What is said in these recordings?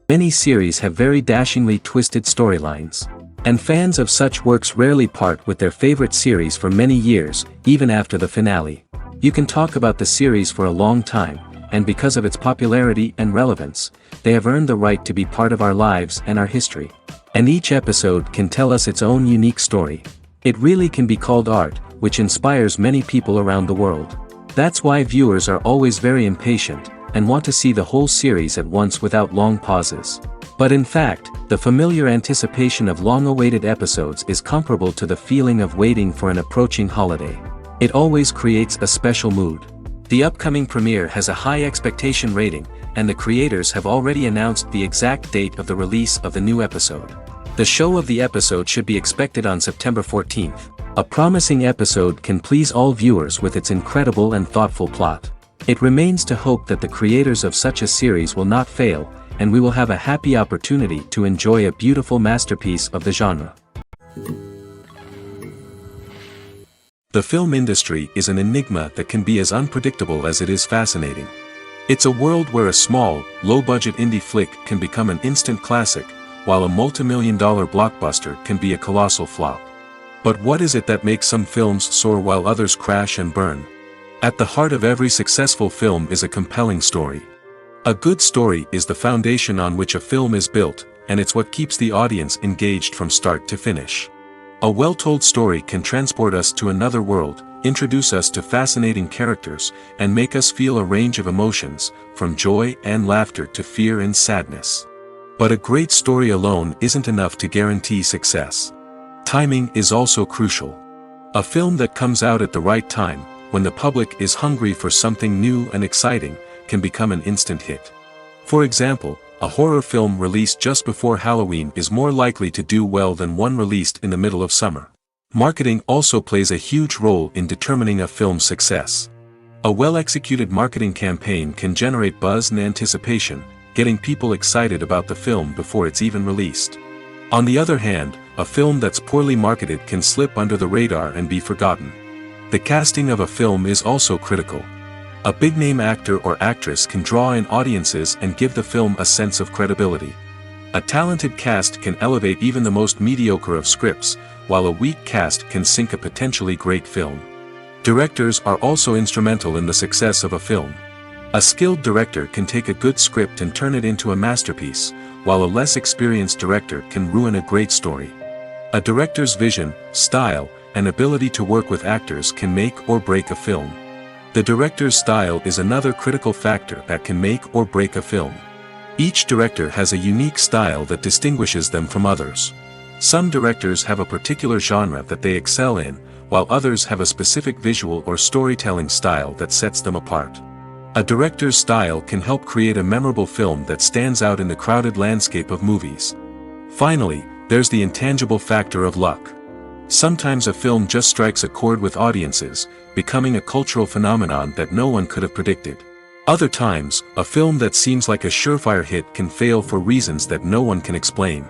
Many series have very dashingly twisted storylines. And fans of such works rarely part with their favorite series for many years, even after the finale. You can talk about the series for a long time, and because of its popularity and relevance, they have earned the right to be part of our lives and our history. And each episode can tell us its own unique story. It really can be called art, which inspires many people around the world. That's why viewers are always very impatient, and want to see the whole series at once without long pauses. But in fact, the familiar anticipation of long-awaited episodes is comparable to the feeling of waiting for an approaching holiday. It always creates a special mood. The upcoming premiere has a high expectation rating, and the creators have already announced the exact date of the release of the new episode. The show of the episode should be expected on September 14th. A promising episode can please all viewers with its incredible and thoughtful plot. It remains to hope that the creators of such a series will not fail, and we will have a happy opportunity to enjoy a beautiful masterpiece of the genre. The film industry is an enigma that can be as unpredictable as it is fascinating. It's a world where a small, low-budget indie flick can become an instant classic, while a multi-million-dollar blockbuster can be a colossal flop. But what is it that makes some films soar while others crash and burn? At the heart of every successful film is a compelling story. A good story is the foundation on which a film is built, and it's what keeps the audience engaged from start to finish. A well-told story can transport us to another world, introduce us to fascinating characters, and make us feel a range of emotions, from joy and laughter to fear and sadness. But a great story alone isn't enough to guarantee success. Timing is also crucial. A film that comes out at the right time, when the public is hungry for something new and exciting, can become an instant hit. For example, a horror film released just before Halloween is more likely to do well than one released in the middle of summer. Marketing also plays a huge role in determining a film's success. A well-executed marketing campaign can generate buzz and anticipation, getting people excited about the film before it's even released. On the other hand, a film that's poorly marketed can slip under the radar and be forgotten. The casting of a film is also critical. A big-name actor or actress can draw in audiences and give the film a sense of credibility. A talented cast can elevate even the most mediocre of scripts, while a weak cast can sink a potentially great film. Directors are also instrumental in the success of a film. A skilled director can take a good script and turn it into a masterpiece, while a less experienced director can ruin a great story. A director's vision, style, and ability to work with actors can make or break a film. The director's style is another critical factor that can make or break a film. Each director has a unique style that distinguishes them from others. Some directors have a particular genre that they excel in, while others have a specific visual or storytelling style that sets them apart. A director's style can help create a memorable film that stands out in the crowded landscape of movies. Finally, there's the intangible factor of luck. Sometimes a film just strikes a chord with audiences, becoming a cultural phenomenon that no one could have predicted. Other times, a film that seems like a surefire hit can fail for reasons that no one can explain.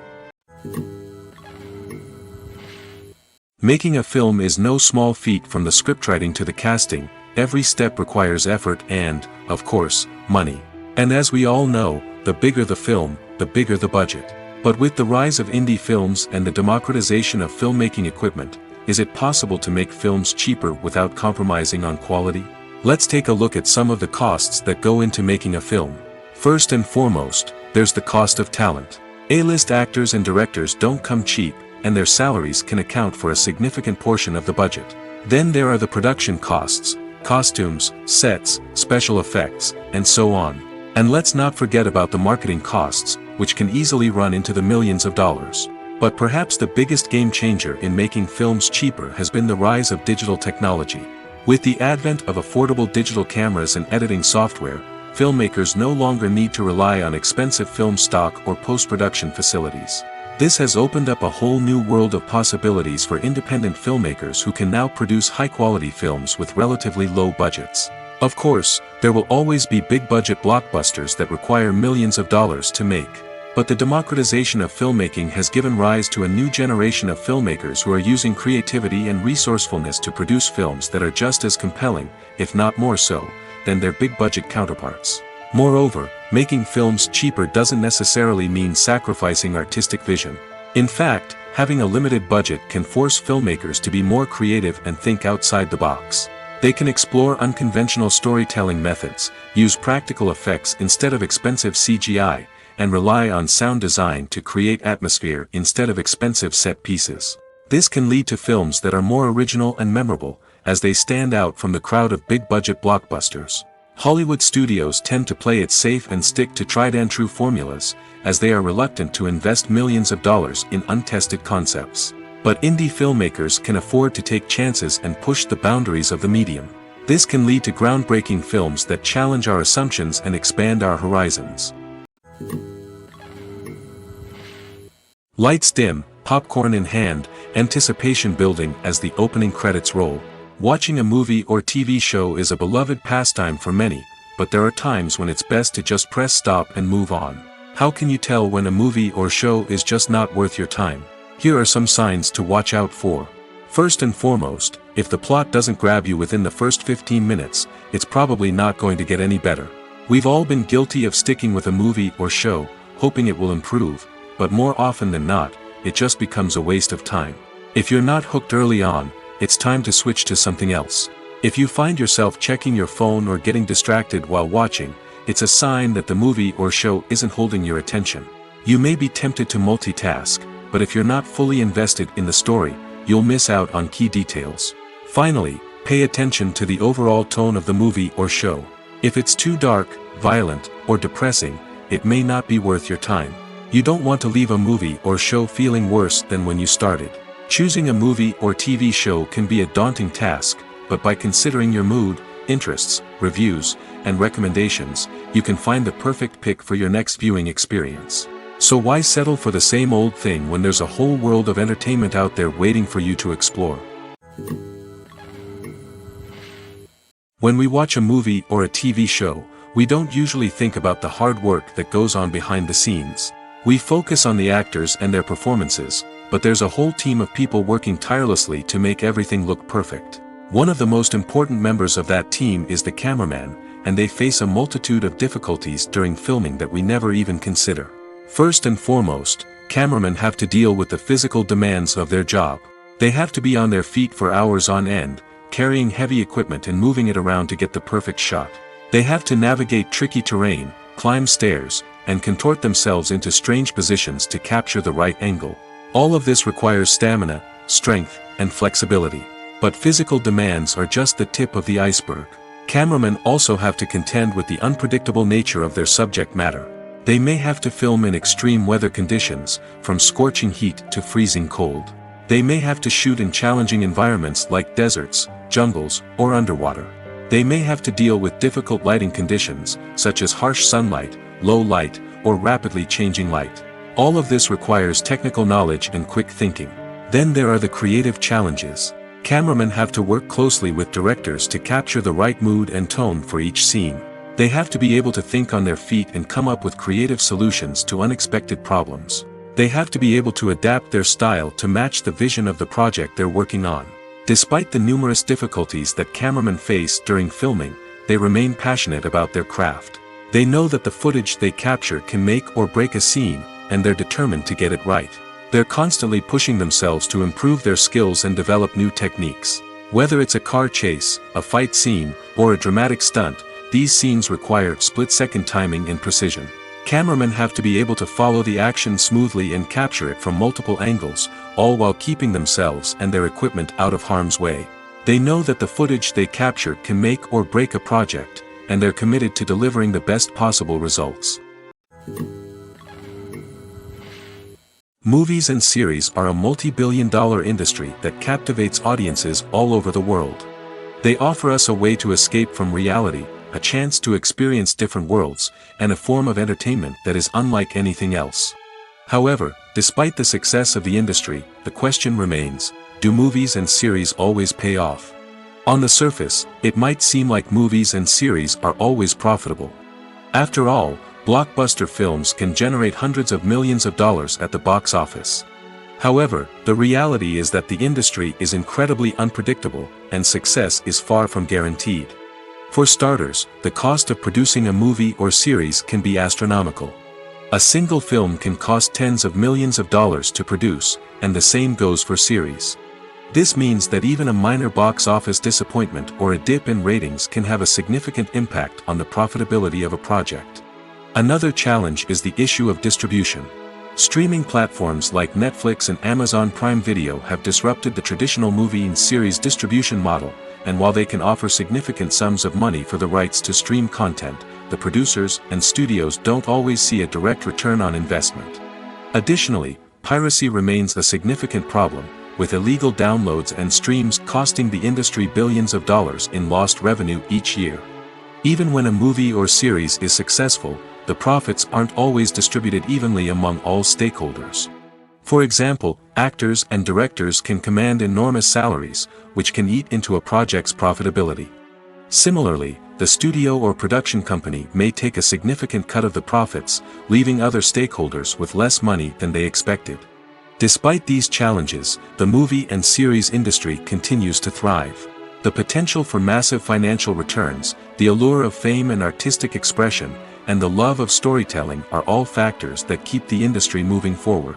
Making a film is no small feat. From the scriptwriting to the casting, every step requires effort and, of course, money. And as we all know, the bigger the film, the bigger the budget. But with the rise of indie films and the democratization of filmmaking equipment, is it possible to make films cheaper without compromising on quality? Let's take a look at some of the costs that go into making a film. First and foremost, there's the cost of talent. A-list actors and directors don't come cheap, and their salaries can account for a significant portion of the budget. Then there are the production costs, costumes, sets, special effects, and so on. And let's not forget about the marketing costs, which can easily run into the millions of dollars. But perhaps the biggest game changer in making films cheaper has been the rise of digital technology. With the advent of affordable digital cameras and editing software, filmmakers no longer need to rely on expensive film stock or post-production facilities. This has opened up a whole new world of possibilities for independent filmmakers who can now produce high-quality films with relatively low budgets. Of course, there will always be big-budget blockbusters that require millions of dollars to make. But the democratization of filmmaking has given rise to a new generation of filmmakers who are using creativity and resourcefulness to produce films that are just as compelling, if not more so, than their big-budget counterparts. Moreover, making films cheaper doesn't necessarily mean sacrificing artistic vision. In fact, having a limited budget can force filmmakers to be more creative and think outside the box. They can explore unconventional storytelling methods, use practical effects instead of expensive CGI, and rely on sound design to create atmosphere instead of expensive set pieces. This can lead to films that are more original and memorable, as they stand out from the crowd of big-budget blockbusters. Hollywood studios tend to play it safe and stick to tried-and-true formulas, as they are reluctant to invest millions of dollars in untested concepts. But indie filmmakers can afford to take chances and push the boundaries of the medium. This can lead to groundbreaking films that challenge our assumptions and expand our horizons. Lights dim, popcorn in hand, anticipation building as the opening credits roll. Watching a movie or TV show is a beloved pastime for many, but there are times when it's best to just press stop and move on. How can you tell when a movie or show is just not worth your time? Here are some signs to watch out for. First and foremost, if the plot doesn't grab you within the first 15 minutes, it's probably not going to get any better. We've all been guilty of sticking with a movie or show, hoping it will improve, but more often than not, it just becomes a waste of time. If you're not hooked early on, it's time to switch to something else. If you find yourself checking your phone or getting distracted while watching, it's a sign that the movie or show isn't holding your attention. You may be tempted to multitask, but if you're not fully invested in the story, you'll miss out on key details. Finally, pay attention to the overall tone of the movie or show. If it's too dark, violent, or depressing, it may not be worth your time. You don't want to leave a movie or show feeling worse than when you started. Choosing a movie or TV show can be a daunting task, but by considering your mood, interests, reviews, and recommendations, you can find the perfect pick for your next viewing experience. So why settle for the same old thing when there's a whole world of entertainment out there waiting for you to explore? When we watch a movie or a TV show, we don't usually think about the hard work that goes on behind the scenes. We focus on the actors and their performances, but there's a whole team of people working tirelessly to make everything look perfect. One of the most important members of that team is the cameraman, and they face a multitude of difficulties during filming that we never even consider. First and foremost, cameramen have to deal with the physical demands of their job. They have to be on their feet for hours on end, carrying heavy equipment and moving it around to get the perfect shot. They have to navigate tricky terrain, climb stairs, and contort themselves into strange positions to capture the right angle. All of this requires stamina, strength, and flexibility. But physical demands are just the tip of the iceberg. Cameramen also have to contend with the unpredictable nature of their subject matter. They may have to film in extreme weather conditions, from scorching heat to freezing cold. They may have to shoot in challenging environments like deserts, jungles, or underwater. They may have to deal with difficult lighting conditions, such as harsh sunlight, low light, or rapidly changing light. All of this requires technical knowledge and quick thinking. Then there are the creative challenges. Cameramen have to work closely with directors to capture the right mood and tone for each scene. They have to be able to think on their feet and come up with creative solutions to unexpected problems. They have to be able to adapt their style to match the vision of the project they're working on. Despite the numerous difficulties that cameramen face during filming, they remain passionate about their craft. They know that the footage they capture can make or break a scene, and they're determined to get it right. They're constantly pushing themselves to improve their skills and develop new techniques. Whether it's a car chase, a fight scene, or a dramatic stunt, these scenes require split-second timing and precision. Cameramen have to be able to follow the action smoothly and capture it from multiple angles, all while keeping themselves and their equipment out of harm's way. They know that the footage they capture can make or break a project, and they're committed to delivering the best possible results. Movies and series are a multi-billion-dollar industry that captivates audiences all over the world. They offer us a way to escape from reality, a chance to experience different worlds, and a form of entertainment that is unlike anything else. However, despite the success of the industry, the question remains, do movies and series always pay off? On the surface, it might seem like movies and series are always profitable. After all, blockbuster films can generate hundreds of millions of dollars at the box office. However, the reality is that the industry is incredibly unpredictable, and success is far from guaranteed. For starters, the cost of producing a movie or series can be astronomical. A single film can cost tens of millions of dollars to produce, and the same goes for series. This means that even a minor box office disappointment or a dip in ratings can have a significant impact on the profitability of a project. Another challenge is the issue of distribution. Streaming platforms like Netflix and Amazon Prime Video have disrupted the traditional movie and series distribution model, and while they can offer significant sums of money for the rights to stream content, the producers and studios don't always see a direct return on investment. Additionally, piracy remains a significant problem, with illegal downloads and streams costing the industry billions of dollars in lost revenue each year. Even when a movie or series is successful, the profits aren't always distributed evenly among all stakeholders. For example, actors and directors can command enormous salaries, which can eat into a project's profitability. Similarly, the studio or production company may take a significant cut of the profits, leaving other stakeholders with less money than they expected. Despite these challenges, the movie and series industry continues to thrive. The potential for massive financial returns, the allure of fame and artistic expression, and the love of storytelling are all factors that keep the industry moving forward.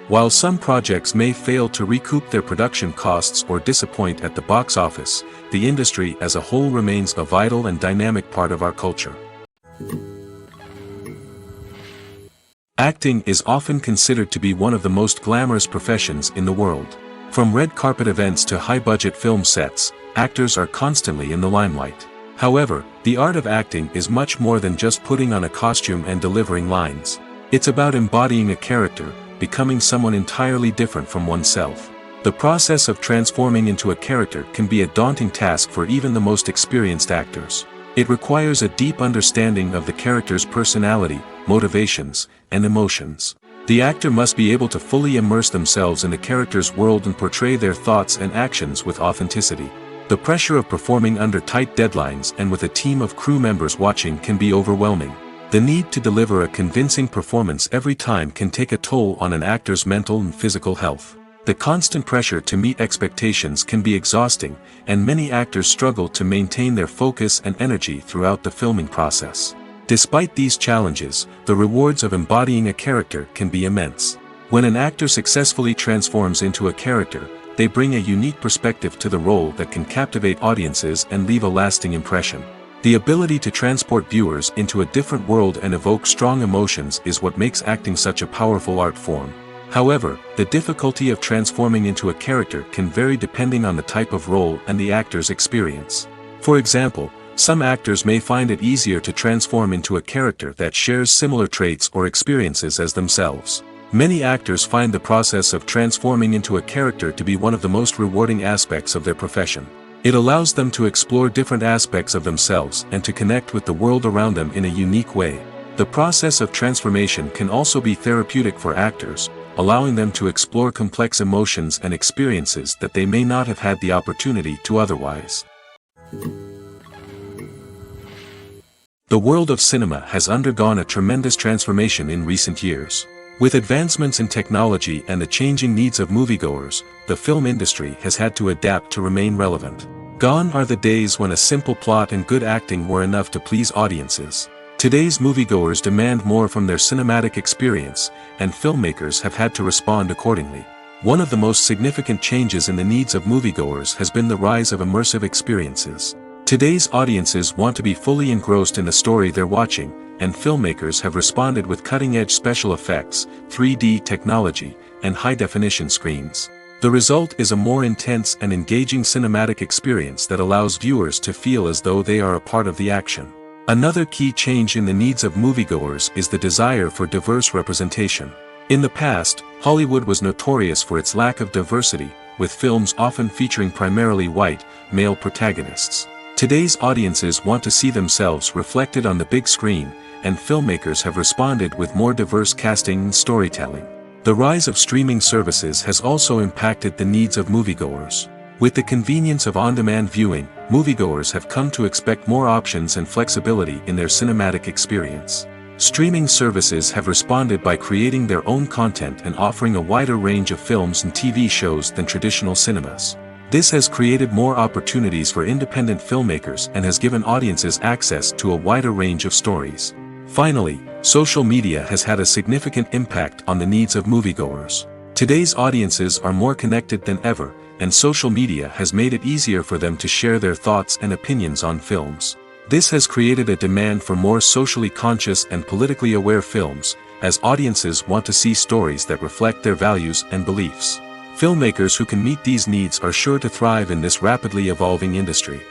While some projects may fail to recoup their production costs or disappoint at the box office, the industry as a whole remains a vital and dynamic part of our culture. Acting is often considered to be one of the most glamorous professions in the world. From red carpet events to high-budget film sets, actors are constantly in the limelight. However, the art of acting is much more than just putting on a costume and delivering lines. It's about embodying a character, becoming someone entirely different from oneself. The process of transforming into a character can be a daunting task for even the most experienced actors. It requires a deep understanding of the character's personality, motivations, and emotions. The actor must be able to fully immerse themselves in the character's world and portray their thoughts and actions with authenticity. The pressure of performing under tight deadlines and with a team of crew members watching can be overwhelming. The need to deliver a convincing performance every time can take a toll on an actor's mental and physical health. The constant pressure to meet expectations can be exhausting, and many actors struggle to maintain their focus and energy throughout the filming process. Despite these challenges, the rewards of embodying a character can be immense. When an actor successfully transforms into a character, they bring a unique perspective to the role that can captivate audiences and leave a lasting impression. The ability to transport viewers into a different world and evoke strong emotions is what makes acting such a powerful art form. However, the difficulty of transforming into a character can vary depending on the type of role and the actor's experience. For example, some actors may find it easier to transform into a character that shares similar traits or experiences as themselves. Many actors find the process of transforming into a character to be one of the most rewarding aspects of their profession. It allows them to explore different aspects of themselves and to connect with the world around them in a unique way. The process of transformation can also be therapeutic for actors, allowing them to explore complex emotions and experiences that they may not have had the opportunity to otherwise. The world of cinema has undergone a tremendous transformation in recent years. With advancements in technology and the changing needs of moviegoers, the film industry has had to adapt to remain relevant. Gone are the days when a simple plot and good acting were enough to please audiences. Today's moviegoers demand more from their cinematic experience, and filmmakers have had to respond accordingly. One of the most significant changes in the needs of moviegoers has been the rise of immersive experiences. Today's audiences want to be fully engrossed in the story they're watching, and filmmakers have responded with cutting-edge special effects, 3D technology, and high-definition screens. The result is a more intense and engaging cinematic experience that allows viewers to feel as though they are a part of the action. Another key change in the needs of moviegoers is the desire for diverse representation. In the past, Hollywood was notorious for its lack of diversity, with films often featuring primarily white, male protagonists. Today's audiences want to see themselves reflected on the big screen, and filmmakers have responded with more diverse casting and storytelling. The rise of streaming services has also impacted the needs of moviegoers. With the convenience of on-demand viewing, moviegoers have come to expect more options and flexibility in their cinematic experience. Streaming services have responded by creating their own content and offering a wider range of films and TV shows than traditional cinemas. This has created more opportunities for independent filmmakers and has given audiences access to a wider range of stories. Finally, social media has had a significant impact on the needs of moviegoers. Today's audiences are more connected than ever, and social media has made it easier for them to share their thoughts and opinions on films. This has created a demand for more socially conscious and politically aware films, as audiences want to see stories that reflect their values and beliefs. Filmmakers who can meet these needs are sure to thrive in this rapidly evolving industry.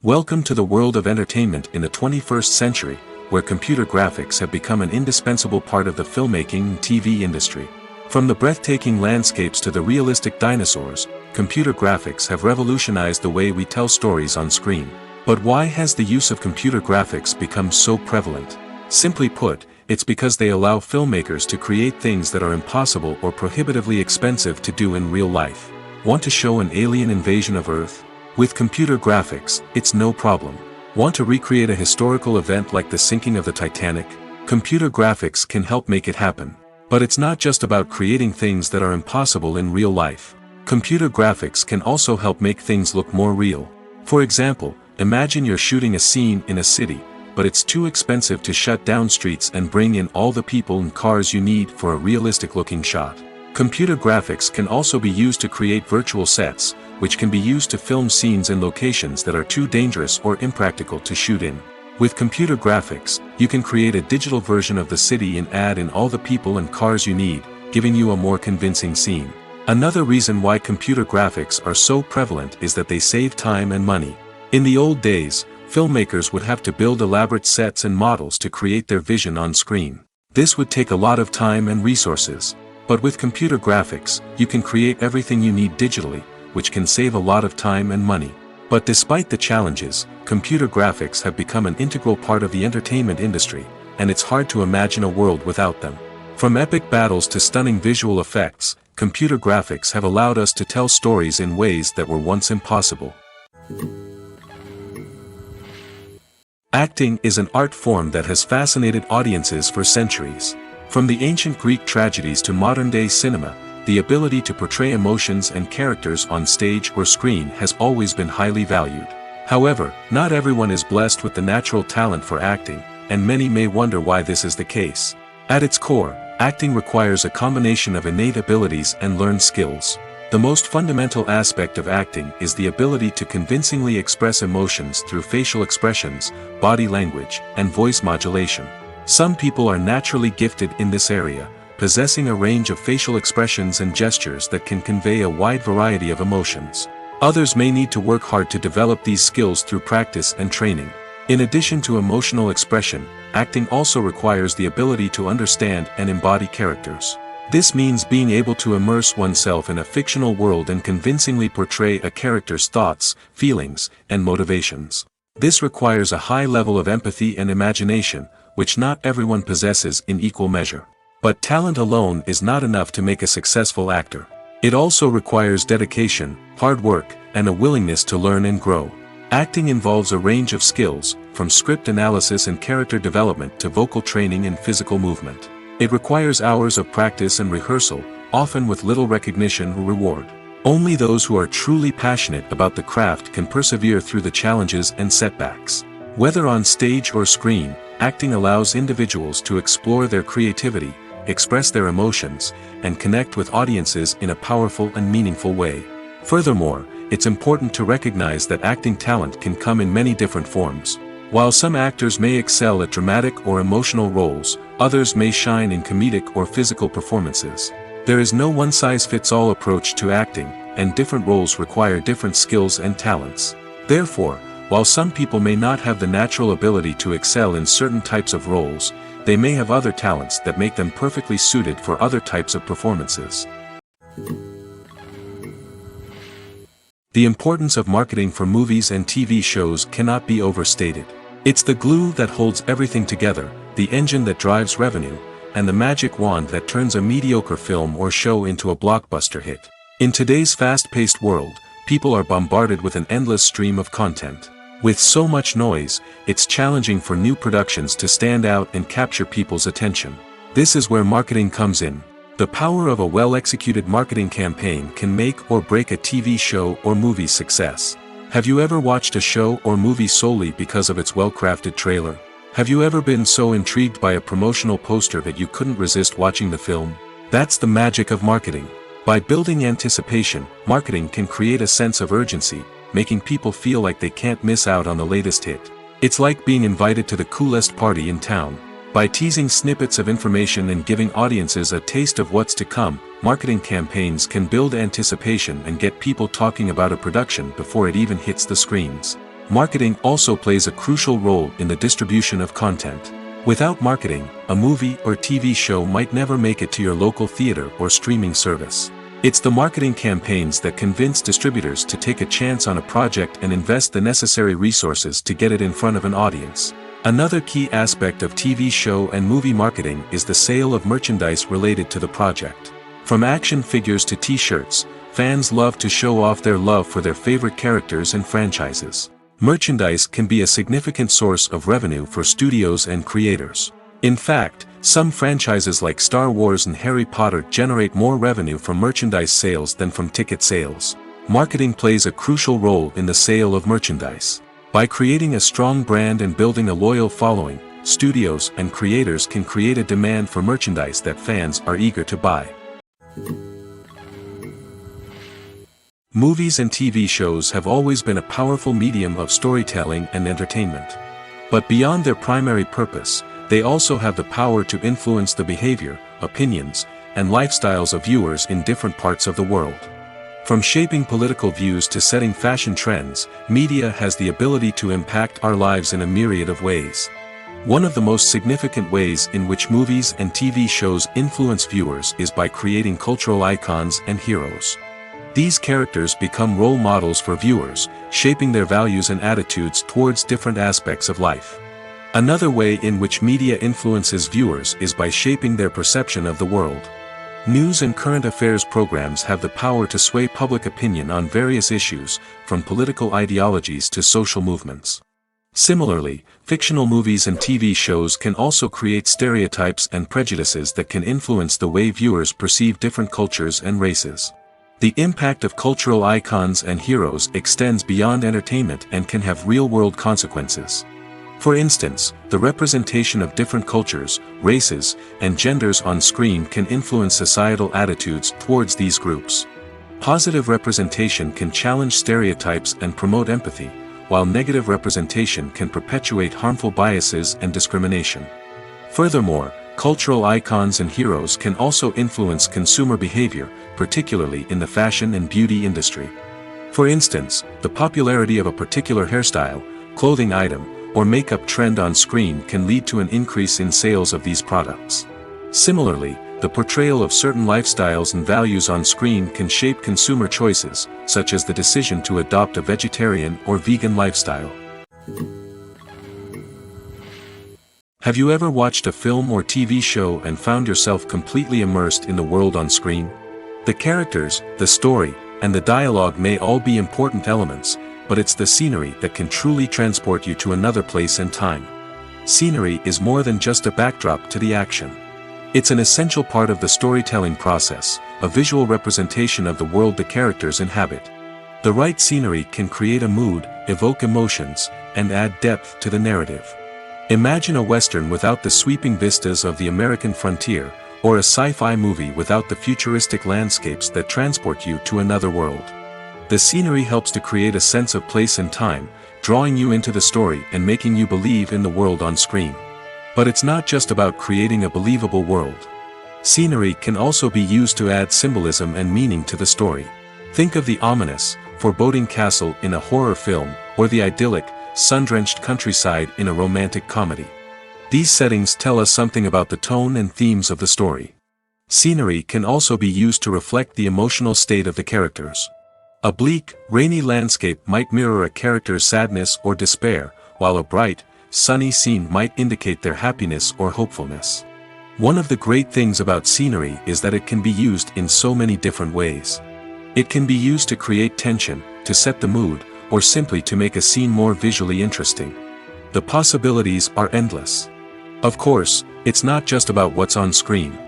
Welcome to the world of entertainment in the 21st century, where computer graphics have become an indispensable part of the filmmaking and TV industry. From the breathtaking landscapes to the realistic dinosaurs, computer graphics have revolutionized the way we tell stories on screen. But why has the use of computer graphics become so prevalent? Simply put, it's because they allow filmmakers to create things that are impossible or prohibitively expensive to do in real life. Want to show an alien invasion of Earth? With computer graphics, it's no problem. Want to recreate a historical event like the sinking of the Titanic? Computer graphics can help make it happen. But it's not just about creating things that are impossible in real life. Computer graphics can also help make things look more real. For example, imagine you're shooting a scene in a city, but it's too expensive to shut down streets and bring in all the people and cars you need for a realistic-looking shot. Computer graphics can also be used to create virtual sets, which can be used to film scenes in locations that are too dangerous or impractical to shoot in. With computer graphics, you can create a digital version of the city and add in all the people and cars you need, giving you a more convincing scene. Another reason why computer graphics are so prevalent is that they save time and money. In the old days, filmmakers would have to build elaborate sets and models to create their vision on screen. This would take a lot of time and resources. But with computer graphics, you can create everything you need digitally, which can save a lot of time and money. But despite the challenges, computer graphics have become an integral part of the entertainment industry, and it's hard to imagine a world without them. From epic battles to stunning visual effects, computer graphics have allowed us to tell stories in ways that were once impossible. Acting is an art form that has fascinated audiences for centuries. From the ancient Greek tragedies to modern-day cinema, the ability to portray emotions and characters on stage or screen has always been highly valued. However, not everyone is blessed with the natural talent for acting, and many may wonder why this is the case. At its core, acting requires a combination of innate abilities and learned skills. The most fundamental aspect of acting is the ability to convincingly express emotions through facial expressions, body language, and voice modulation. Some people are naturally gifted in this area, possessing a range of facial expressions and gestures that can convey a wide variety of emotions. Others may need to work hard to develop these skills through practice and training. In addition to emotional expression, acting also requires the ability to understand and embody characters. This means being able to immerse oneself in a fictional world and convincingly portray a character's thoughts, feelings, and motivations. This requires a high level of empathy and imagination, which not everyone possesses in equal measure. But talent alone is not enough to make a successful actor. It also requires dedication, hard work, and a willingness to learn and grow. Acting involves a range of skills, from script analysis and character development to vocal training and physical movement. It requires hours of practice and rehearsal, often with little recognition or reward. Only those who are truly passionate about the craft can persevere through the challenges and setbacks. Whether on stage or screen, acting allows individuals to explore their creativity, express their emotions, and connect with audiences in a powerful and meaningful way. Furthermore, it's important to recognize that acting talent can come in many different forms. While some actors may excel at dramatic or emotional roles, others may shine in comedic or physical performances. There is no one-size-fits-all approach to acting, and different roles require different skills and talents. Therefore, while some people may not have the natural ability to excel in certain types of roles, they may have other talents that make them perfectly suited for other types of performances. The importance of marketing for movies and TV shows cannot be overstated. It's the glue that holds everything together, the engine that drives revenue, and the magic wand that turns a mediocre film or show into a blockbuster hit. In today's fast-paced world, people are bombarded with an endless stream of content. With so much noise, it's challenging for new productions to stand out and capture people's attention. This is where marketing comes in. The power of a well-executed marketing campaign can make or break a TV show or movie's success. Have you ever watched a show or movie solely because of its well-crafted trailer? Have you ever been so intrigued by a promotional poster that you couldn't resist watching the film? That's the magic of marketing. By building anticipation, marketing can create a sense of urgency, making people feel like they can't miss out on the latest hit. It's like being invited to the coolest party in town. By teasing snippets of information and giving audiences a taste of what's to come, marketing campaigns can build anticipation and get people talking about a production before it even hits the screens. Marketing also plays a crucial role in the distribution of content. Without marketing, a movie or TV show might never make it to your local theater or streaming service. It's the marketing campaigns that convince distributors to take a chance on a project and invest the necessary resources to get it in front of an audience. Another key aspect of TV show and movie marketing is the sale of merchandise related to the project. From action figures to t-shirts, fans love to show off their love for their favorite characters and franchises. Merchandise can be a significant source of revenue for studios and creators. In fact, some franchises like Star Wars and Harry Potter generate more revenue from merchandise sales than from ticket sales. Marketing plays a crucial role in the sale of merchandise. By creating a strong brand and building a loyal following, studios and creators can create a demand for merchandise that fans are eager to buy. Movies and TV shows have always been a powerful medium of storytelling and entertainment. But beyond their primary purpose, they also have the power to influence the behavior, opinions, and lifestyles of viewers in different parts of the world. From shaping political views to setting fashion trends, media has the ability to impact our lives in a myriad of ways. One of the most significant ways in which movies and TV shows influence viewers is by creating cultural icons and heroes. These characters become role models for viewers, shaping their values and attitudes towards different aspects of life. Another way in which media influences viewers is by shaping their perception of the world. News and current affairs programs have the power to sway public opinion on various issues, from political ideologies to social movements. Similarly, fictional movies and TV shows can also create stereotypes and prejudices that can influence the way viewers perceive different cultures and races. The impact of cultural icons and heroes extends beyond entertainment and can have real-world consequences. For instance, the representation of different cultures, races, and genders on screen can influence societal attitudes towards these groups. Positive representation can challenge stereotypes and promote empathy, while negative representation can perpetuate harmful biases and discrimination. Furthermore, cultural icons and heroes can also influence consumer behavior, particularly in the fashion and beauty industry. For instance, the popularity of a particular hairstyle, clothing item, or makeup trend on screen can lead to an increase in sales of these products. Similarly, the portrayal of certain lifestyles and values on screen can shape consumer choices, such as the decision to adopt a vegetarian or vegan lifestyle. Have you ever watched a film or TV show and found yourself completely immersed in the world on screen? The characters, the story, and the dialogue may all be important elements, but it's the scenery that can truly transport you to another place and time. Scenery is more than just a backdrop to the action. It's an essential part of the storytelling process, a visual representation of the world the characters inhabit. The right scenery can create a mood, evoke emotions, and add depth to the narrative. Imagine a Western without the sweeping vistas of the American frontier, or a sci-fi movie without the futuristic landscapes that transport you to another world. The scenery helps to create a sense of place and time, drawing you into the story and making you believe in the world on screen. But it's not just about creating a believable world. Scenery can also be used to add symbolism and meaning to the story. Think of the ominous, foreboding castle in a horror film, or the idyllic, sun-drenched countryside in a romantic comedy. These settings tell us something about the tone and themes of the story. Scenery can also be used to reflect the emotional state of the characters. A bleak, rainy landscape might mirror a character's sadness or despair, while a bright, sunny scene might indicate their happiness or hopefulness. One of the great things about scenery is that it can be used in so many different ways. It can be used to create tension, to set the mood, or simply to make a scene more visually interesting. The possibilities are endless. Of course, it's not just about what's on screen.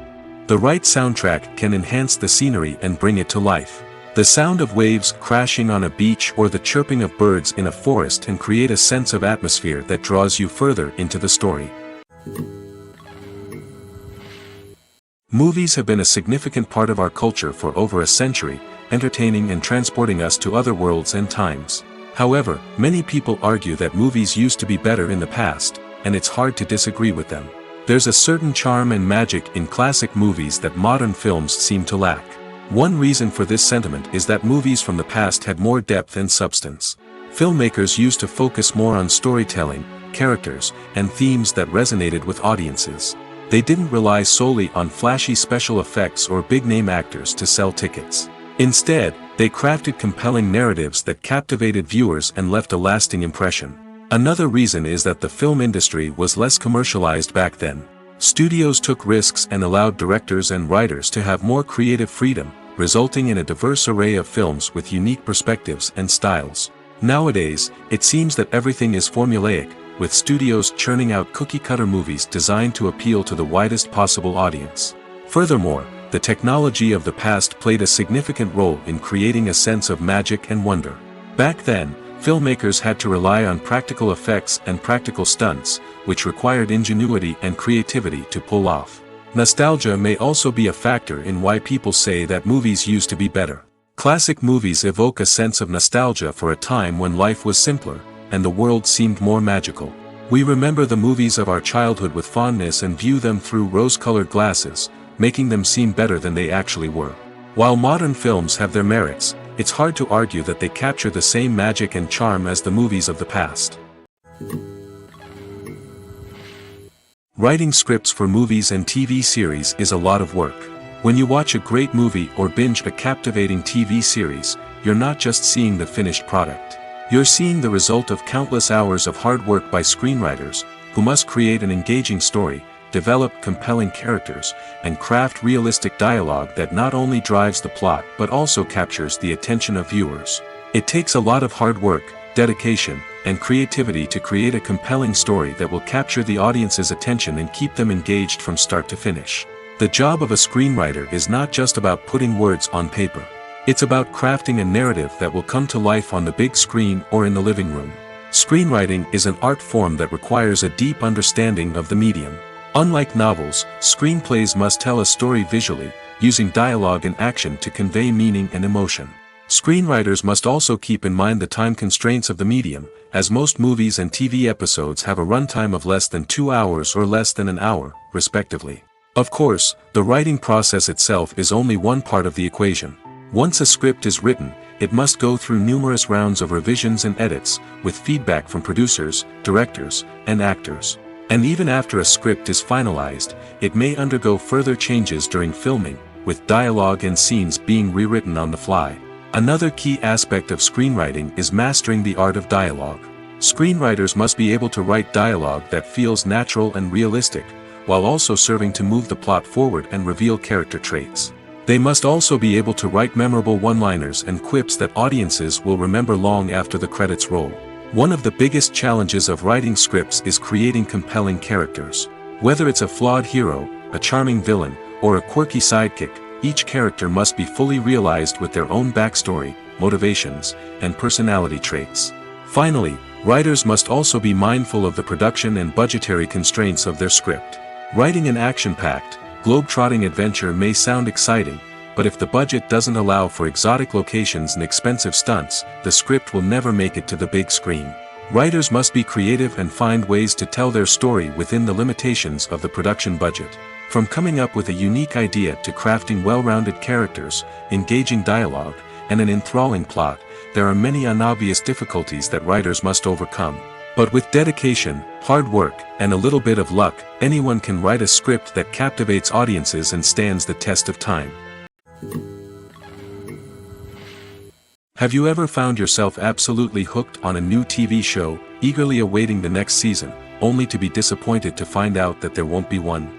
The right soundtrack can enhance the scenery and bring it to life. The sound of waves crashing on a beach or the chirping of birds in a forest can create a sense of atmosphere that draws you further into the story. Movies have been a significant part of our culture for over a century, entertaining and transporting us to other worlds and times. However, many people argue that movies used to be better in the past, and it's hard to disagree with them. There's a certain charm and magic in classic movies that modern films seem to lack. One reason for this sentiment is that movies from the past had more depth and substance. Filmmakers used to focus more on storytelling, characters, and themes that resonated with audiences. They didn't rely solely on flashy special effects or big-name actors to sell tickets. Instead, they crafted compelling narratives that captivated viewers and left a lasting impression. Another reason is that the film industry was less commercialized back then. Studios took risks and allowed directors and writers to have more creative freedom, resulting in a diverse array of films with unique perspectives and styles. Nowadays, it seems that everything is formulaic, with studios churning out cookie-cutter movies designed to appeal to the widest possible audience. Furthermore, the technology of the past played a significant role in creating a sense of magic and wonder. Back then, filmmakers had to rely on practical effects and practical stunts, which required ingenuity and creativity to pull off. Nostalgia may also be a factor in why people say that movies used to be better. Classic movies evoke a sense of nostalgia for a time when life was simpler, and the world seemed more magical. We remember the movies of our childhood with fondness and view them through rose-colored glasses, making them seem better than they actually were. While modern films have their merits, it's hard to argue that they capture the same magic and charm as the movies of the past. Writing scripts for movies and TV series is a lot of work. When you watch a great movie or binge a captivating TV series, you're not just seeing the finished product. You're seeing the result of countless hours of hard work by screenwriters, who must create an engaging story, develop compelling characters, and craft realistic dialogue that not only drives the plot but also captures the attention of viewers. It takes a lot of hard work, dedication, and creativity to create a compelling story that will capture the audience's attention and keep them engaged from start to finish. The job of a screenwriter is not just about putting words on paper. It's about crafting a narrative that will come to life on the big screen or in the living room. Screenwriting is an art form that requires a deep understanding of the medium. Unlike novels, screenplays must tell a story visually, using dialogue and action to convey meaning and emotion. Screenwriters must also keep in mind the time constraints of the medium, as most movies and TV episodes have a runtime of less than 2 hours or less than an hour, respectively. Of course, the writing process itself is only one part of the equation. Once a script is written, it must go through numerous rounds of revisions and edits, with feedback from producers, directors, and actors. And even after a script is finalized, it may undergo further changes during filming, with dialogue and scenes being rewritten on the fly. Another key aspect of screenwriting is mastering the art of dialogue. Screenwriters must be able to write dialogue that feels natural and realistic, while also serving to move the plot forward and reveal character traits. They must also be able to write memorable one-liners and quips that audiences will remember long after the credits roll. One of the biggest challenges of writing scripts is creating compelling characters. Whether it's a flawed hero, a charming villain, or a quirky sidekick, each character must be fully realized with their own backstory, motivations, and personality traits. Finally, writers must also be mindful of the production and budgetary constraints of their script. Writing an action-packed, globe-trotting adventure may sound exciting, but if the budget doesn't allow for exotic locations and expensive stunts, the script will never make it to the big screen. Writers must be creative and find ways to tell their story within the limitations of the production budget. From coming up with a unique idea to crafting well-rounded characters, engaging dialogue, and an enthralling plot, there are many unobvious difficulties that writers must overcome. But with dedication, hard work, and a little bit of luck, anyone can write a script that captivates audiences and stands the test of time. Have you ever found yourself absolutely hooked on a new TV show, eagerly awaiting the next season, only to be disappointed to find out that there won't be one?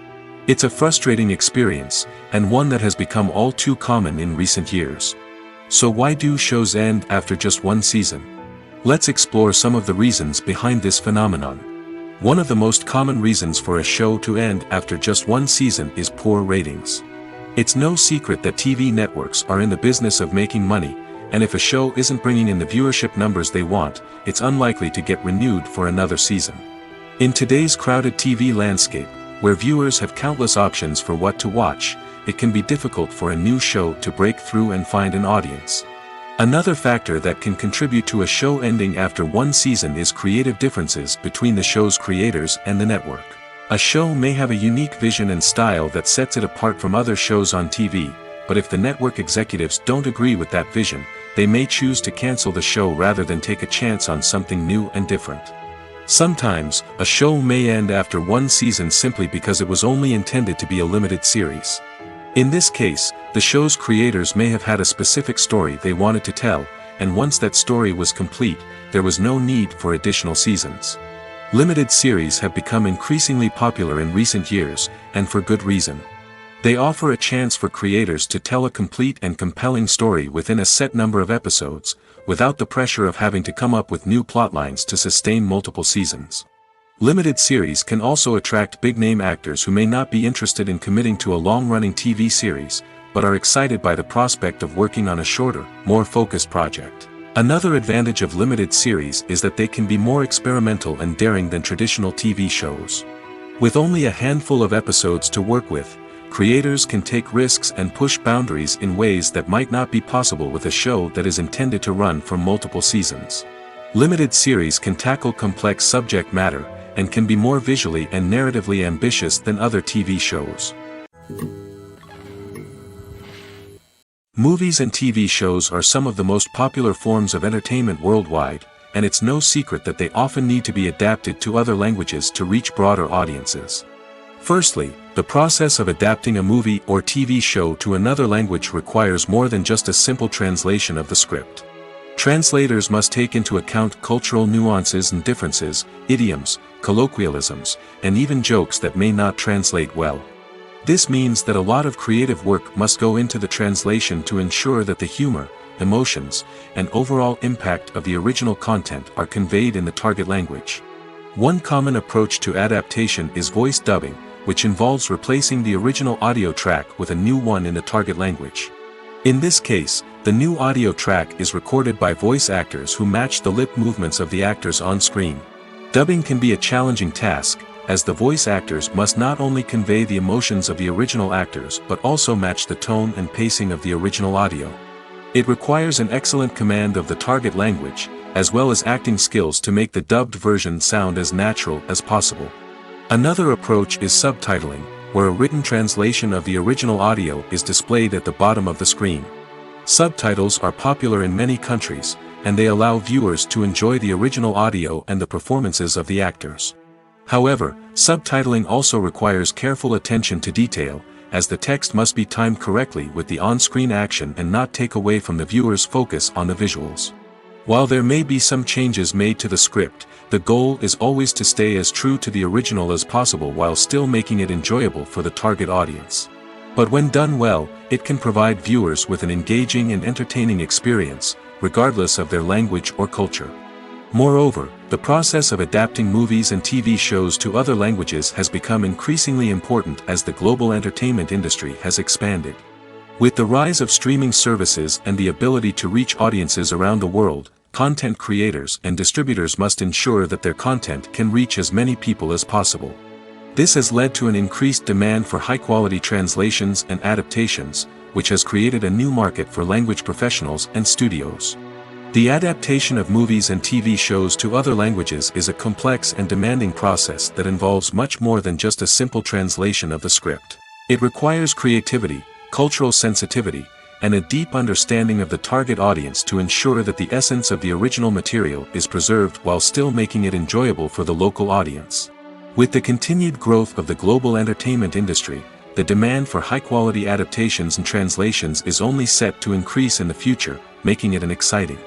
It's a frustrating experience, and one that has become all too common in recent years. So why do shows end after just one season? Let's explore some of the reasons behind this phenomenon. One of the most common reasons for a show to end after just one season is poor ratings. It's no secret that TV networks are in the business of making money, and if a show isn't bringing in the viewership numbers they want, it's unlikely to get renewed for another season. In today's crowded TV landscape, where viewers have countless options for what to watch, it can be difficult for a new show to break through and find an audience. Another factor that can contribute to a show ending after one season is creative differences between the show's creators and the network. A show may have a unique vision and style that sets it apart from other shows on TV, but if the network executives don't agree with that vision, they may choose to cancel the show rather than take a chance on something new and different. Sometimes, a show may end after one season simply because it was only intended to be a limited series. In this case, the show's creators may have had a specific story they wanted to tell, and once that story was complete, there was no need for additional seasons. Limited series have become increasingly popular in recent years, and for good reason. They offer a chance for creators to tell a complete and compelling story within a set number of episodes, without the pressure of having to come up with new plotlines to sustain multiple seasons. Limited series can also attract big-name actors who may not be interested in committing to a long-running TV series, but are excited by the prospect of working on a shorter, more focused project. Another advantage of limited series is that they can be more experimental and daring than traditional TV shows. With only a handful of episodes to work with, creators can take risks and push boundaries in ways that might not be possible with a show that is intended to run for multiple seasons. Limited series can tackle complex subject matter, and can be more visually and narratively ambitious than other TV shows. Movies and TV shows are some of the most popular forms of entertainment worldwide, and it's no secret that they often need to be adapted to other languages to reach broader audiences. Firstly, the process of adapting a movie or TV show to another language requires more than just a simple translation of the script. Translators must take into account cultural nuances and differences, idioms, colloquialisms, and even jokes that may not translate well. This means that a lot of creative work must go into the translation to ensure that the humor, emotions, and overall impact of the original content are conveyed in the target language. One common approach to adaptation is voice dubbing, which involves replacing the original audio track with a new one in the target language. In this case, the new audio track is recorded by voice actors who match the lip movements of the actors on screen. Dubbing can be a challenging task, as the voice actors must not only convey the emotions of the original actors but also match the tone and pacing of the original audio. It requires an excellent command of the target language, as well as acting skills to make the dubbed version sound as natural as possible. Another approach is subtitling, where a written translation of the original audio is displayed at the bottom of the screen. Subtitles are popular in many countries, and they allow viewers to enjoy the original audio and the performances of the actors. However, subtitling also requires careful attention to detail, as the text must be timed correctly with the on-screen action and not take away from the viewer's focus on the visuals. While there may be some changes made to the script, the goal is always to stay as true to the original as possible while still making it enjoyable for the target audience. But when done well, it can provide viewers with an engaging and entertaining experience, regardless of their language or culture. Moreover, the process of adapting movies and TV shows to other languages has become increasingly important as the global entertainment industry has expanded. With the rise of streaming services and the ability to reach audiences around the world, content creators and distributors must ensure that their content can reach as many people as possible. This has led to an increased demand for high-quality translations and adaptations, which has created a new market for language professionals and studios. The adaptation of movies and TV shows to other languages is a complex and demanding process that involves much more than just a simple translation of the script. It requires creativity, cultural sensitivity, and a deep understanding of the target audience to ensure that the essence of the original material is preserved while still making it enjoyable for the local audience. With the continued growth of the global entertainment industry, the demand for high-quality adaptations and translations is only set to increase in the future, making it an exciting.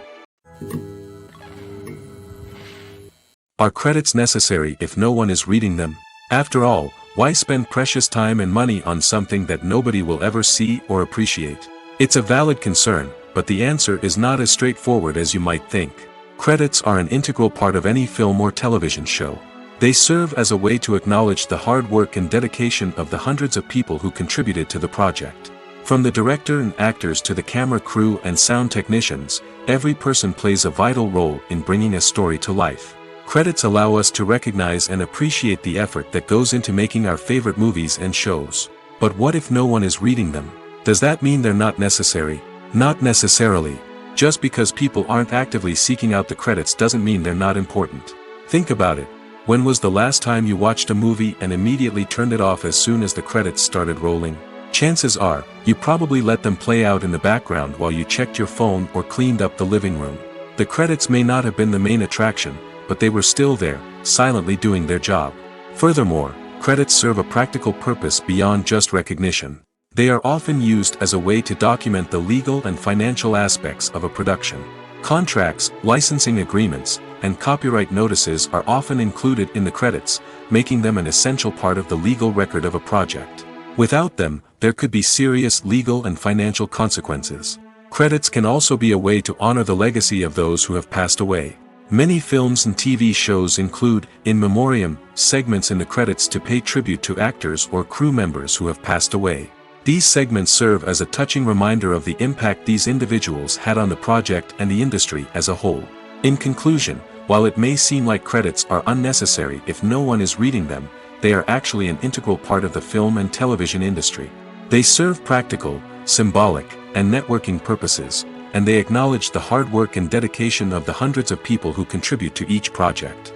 Are credits necessary if no one is reading them? After all, why spend precious time and money on something that nobody will ever see or appreciate? It's a valid concern, but the answer is not as straightforward as you might think. Credits are an integral part of any film or television show. They serve as a way to acknowledge the hard work and dedication of the hundreds of people who contributed to the project. From the director and actors to the camera crew and sound technicians, every person plays a vital role in bringing a story to life. Credits allow us to recognize and appreciate the effort that goes into making our favorite movies and shows. But what if no one is reading them? Does that mean they're not necessary? Not necessarily. Just because people aren't actively seeking out the credits doesn't mean they're not important. Think about it. When was the last time you watched a movie and immediately turned it off as soon as the credits started rolling? Chances are, you probably let them play out in the background while you checked your phone or cleaned up the living room. The credits may not have been the main attraction, but they were still there, silently doing their job. Furthermore, credits serve a practical purpose beyond just recognition. They are often used as a way to document the legal and financial aspects of a production. Contracts, licensing agreements, and copyright notices are often included in the credits, making them an essential part of the legal record of a project. Without them, there could be serious legal and financial consequences. Credits can also be a way to honor the legacy of those who have passed away. Many films and TV shows include, in memoriam, segments in the credits to pay tribute to actors or crew members who have passed away. These segments serve as a touching reminder of the impact these individuals had on the project and the industry as a whole. In conclusion, while it may seem like credits are unnecessary if no one is reading them, they are actually an integral part of the film and television industry. They serve practical, symbolic, and networking purposes, and they acknowledge the hard work and dedication of the hundreds of people who contribute to each project.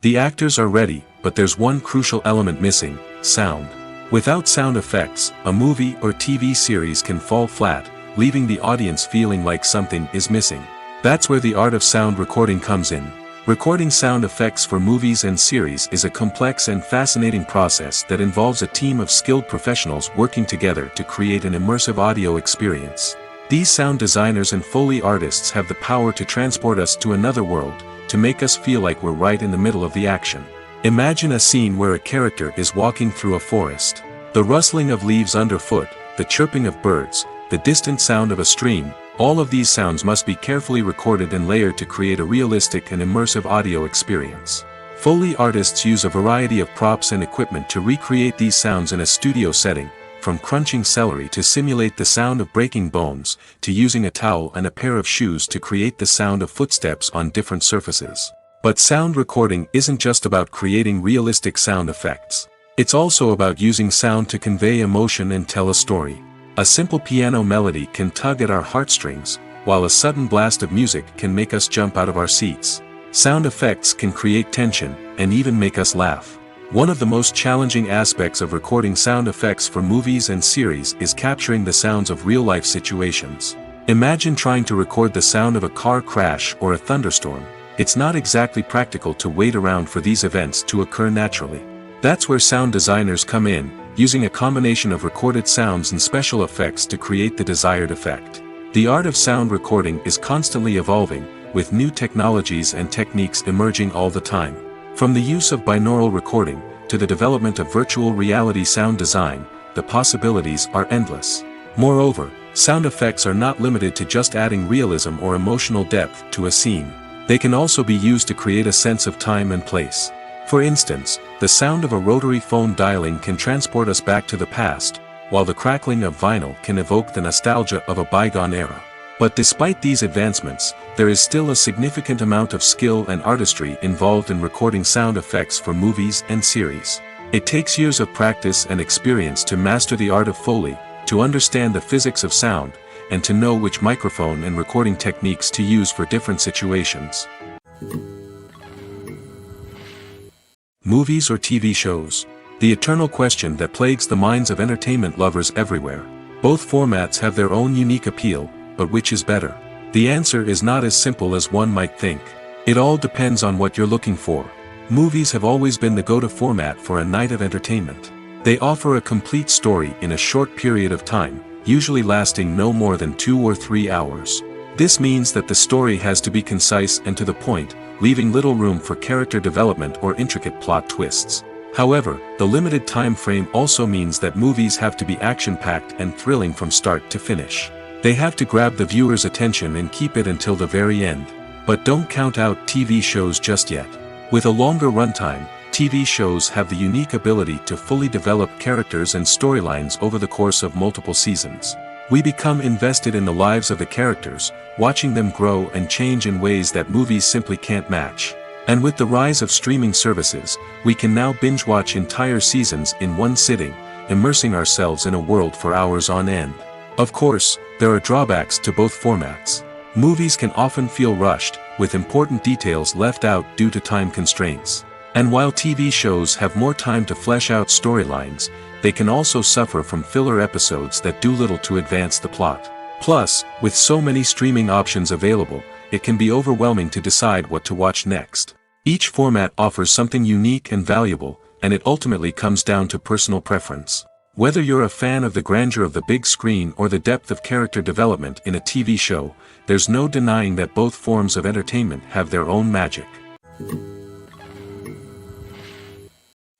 The actors are ready, but there's one crucial element missing: sound. Without sound effects, a movie or TV series can fall flat, leaving the audience feeling like something is missing. That's where the art of sound recording comes in. Recording sound effects for movies and series is a complex and fascinating process that involves a team of skilled professionals working together to create an immersive audio experience. These sound designers and Foley artists have the power to transport us to another world, to make us feel like we're right in the middle of the action. Imagine a scene where a character is walking through a forest. The rustling of leaves underfoot, the chirping of birds, the distant sound of a stream, all of these sounds must be carefully recorded and layered to create a realistic and immersive audio experience. Foley artists use a variety of props and equipment to recreate these sounds in a studio setting, from crunching celery to simulate the sound of breaking bones, to using a towel and a pair of shoes to create the sound of footsteps on different surfaces. But sound recording isn't just about creating realistic sound effects. It's also about using sound to convey emotion and tell a story. A simple piano melody can tug at our heartstrings, while a sudden blast of music can make us jump out of our seats. Sound effects can create tension, and even make us laugh. One of the most challenging aspects of recording sound effects for movies and series is capturing the sounds of real-life situations. Imagine trying to record the sound of a car crash or a thunderstorm. It's not exactly practical to wait around for these events to occur naturally. That's where sound designers come in, using a combination of recorded sounds and special effects to create the desired effect. The art of sound recording is constantly evolving, with new technologies and techniques emerging all the time. From the use of binaural recording, to the development of virtual reality sound design, the possibilities are endless. Moreover, sound effects are not limited to just adding realism or emotional depth to a scene. They can also be used to create a sense of time and place. For instance, the sound of a rotary phone dialing can transport us back to the past, while the crackling of vinyl can evoke the nostalgia of a bygone era. But despite these advancements, there is still a significant amount of skill and artistry involved in recording sound effects for movies and series. It takes years of practice and experience to master the art of Foley, to understand the physics of sound, and to know which microphone and recording techniques to use for different situations. Movies or TV shows? The eternal question that plagues the minds of entertainment lovers everywhere. Both formats have their own unique appeal, but which is better? The answer is not as simple as one might think. It all depends on what you're looking for. Movies have always been the go-to format for a night of entertainment. They offer a complete story in a short period of time, usually lasting no more than 2 or 3 hours. This means that the story has to be concise and to the point, leaving little room for character development or intricate plot twists. However, the limited time frame also means that movies have to be action-packed and thrilling from start to finish. They have to grab the viewer's attention and keep it until the very end. But don't count out TV shows just yet. With a longer runtime, TV shows have the unique ability to fully develop characters and storylines over the course of multiple seasons. We become invested in the lives of the characters, watching them grow and change in ways that movies simply can't match. And with the rise of streaming services, we can now binge-watch entire seasons in one sitting, immersing ourselves in a world for hours on end. Of course, there are drawbacks to both formats. Movies can often feel rushed, with important details left out due to time constraints. And while TV shows have more time to flesh out storylines, they can also suffer from filler episodes that do little to advance the plot. Plus, with so many streaming options available, it can be overwhelming to decide what to watch next. Each format offers something unique and valuable, and it ultimately comes down to personal preference. Whether you're a fan of the grandeur of the big screen or the depth of character development in a TV show, there's no denying that both forms of entertainment have their own magic.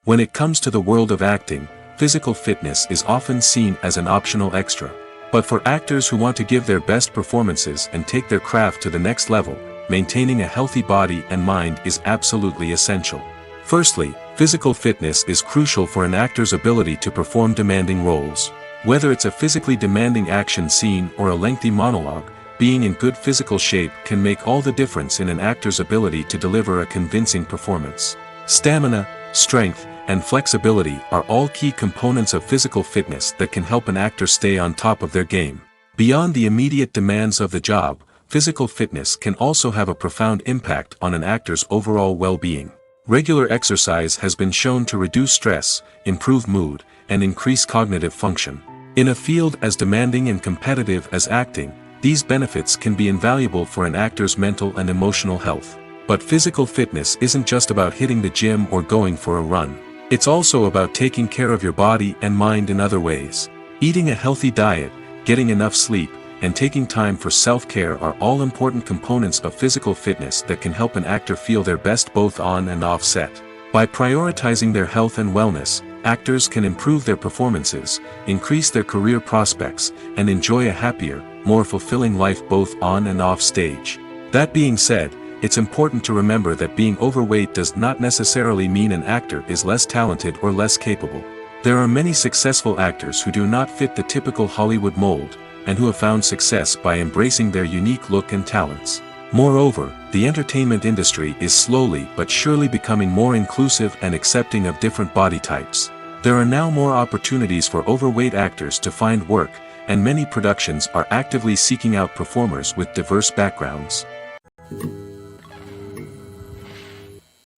When it comes to the world of acting, physical fitness is often seen as an optional extra. But for actors who want to give their best performances and take their craft to the next level, maintaining a healthy body and mind is absolutely essential. Firstly, physical fitness is crucial for an actor's ability to perform demanding roles. Whether it's a physically demanding action scene or a lengthy monologue, being in good physical shape can make all the difference in an actor's ability to deliver a convincing performance. Stamina, strength, and flexibility are all key components of physical fitness that can help an actor stay on top of their game. Beyond the immediate demands of the job, physical fitness can also have a profound impact on an actor's overall well-being. Regular exercise has been shown to reduce stress, improve mood, and increase cognitive function. In a field as demanding and competitive as acting, these benefits can be invaluable for an actor's mental and emotional health. But physical fitness isn't just about hitting the gym or going for a run. It's also about taking care of your body and mind in other ways. Eating a healthy diet, getting enough sleep, and taking time for self-care are all important components of physical fitness that can help an actor feel their best both on and off set. By prioritizing their health and wellness, actors can improve their performances, increase their career prospects, and enjoy a happier, more fulfilling life both on and off stage. That being said, it's important to remember that being overweight does not necessarily mean an actor is less talented or less capable. There are many successful actors who do not fit the typical Hollywood mold, and who have found success by embracing their unique look and talents. Moreover, the entertainment industry is slowly but surely becoming more inclusive and accepting of different body types. There are now more opportunities for overweight actors to find work, and many productions are actively seeking out performers with diverse backgrounds.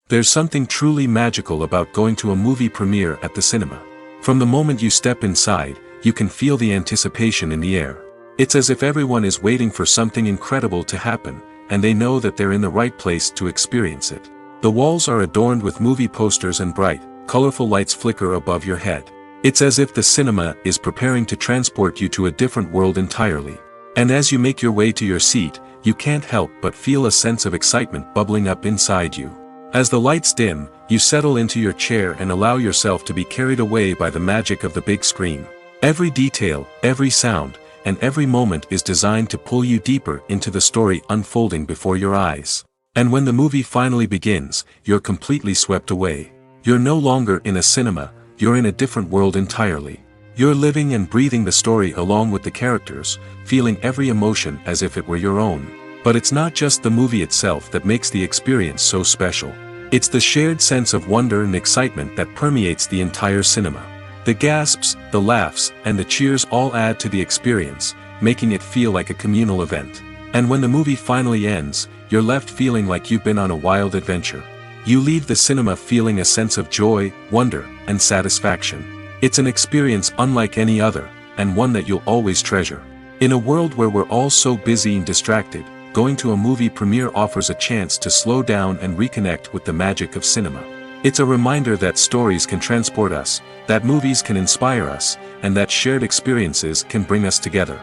There's something truly magical about going to a movie premiere at the cinema. From the moment you step inside, you can feel the anticipation in the air. It's as if everyone is waiting for something incredible to happen, and they know that they're in the right place to experience it. The walls are adorned with movie posters and bright, colorful lights flicker above your head. It's as if the cinema is preparing to transport you to a different world entirely. And as you make your way to your seat, you can't help but feel a sense of excitement bubbling up inside you. As the lights dim, you settle into your chair and allow yourself to be carried away by the magic of the big screen. Every detail, every sound, and every moment is designed to pull you deeper into the story unfolding before your eyes. And when the movie finally begins, you're completely swept away. You're no longer in a cinema, you're in a different world entirely. You're living and breathing the story along with the characters, feeling every emotion as if it were your own. But it's not just the movie itself that makes the experience so special. It's the shared sense of wonder and excitement that permeates the entire cinema. The gasps, the laughs, and the cheers all add to the experience, making it feel like a communal event. And when the movie finally ends, you're left feeling like you've been on a wild adventure. You leave the cinema feeling a sense of joy, wonder, and satisfaction. It's an experience unlike any other, and one that you'll always treasure. In a world where we're all so busy and distracted, going to a movie premiere offers a chance to slow down and reconnect with the magic of cinema. It's a reminder that stories can transport us, that movies can inspire us, and that shared experiences can bring us together.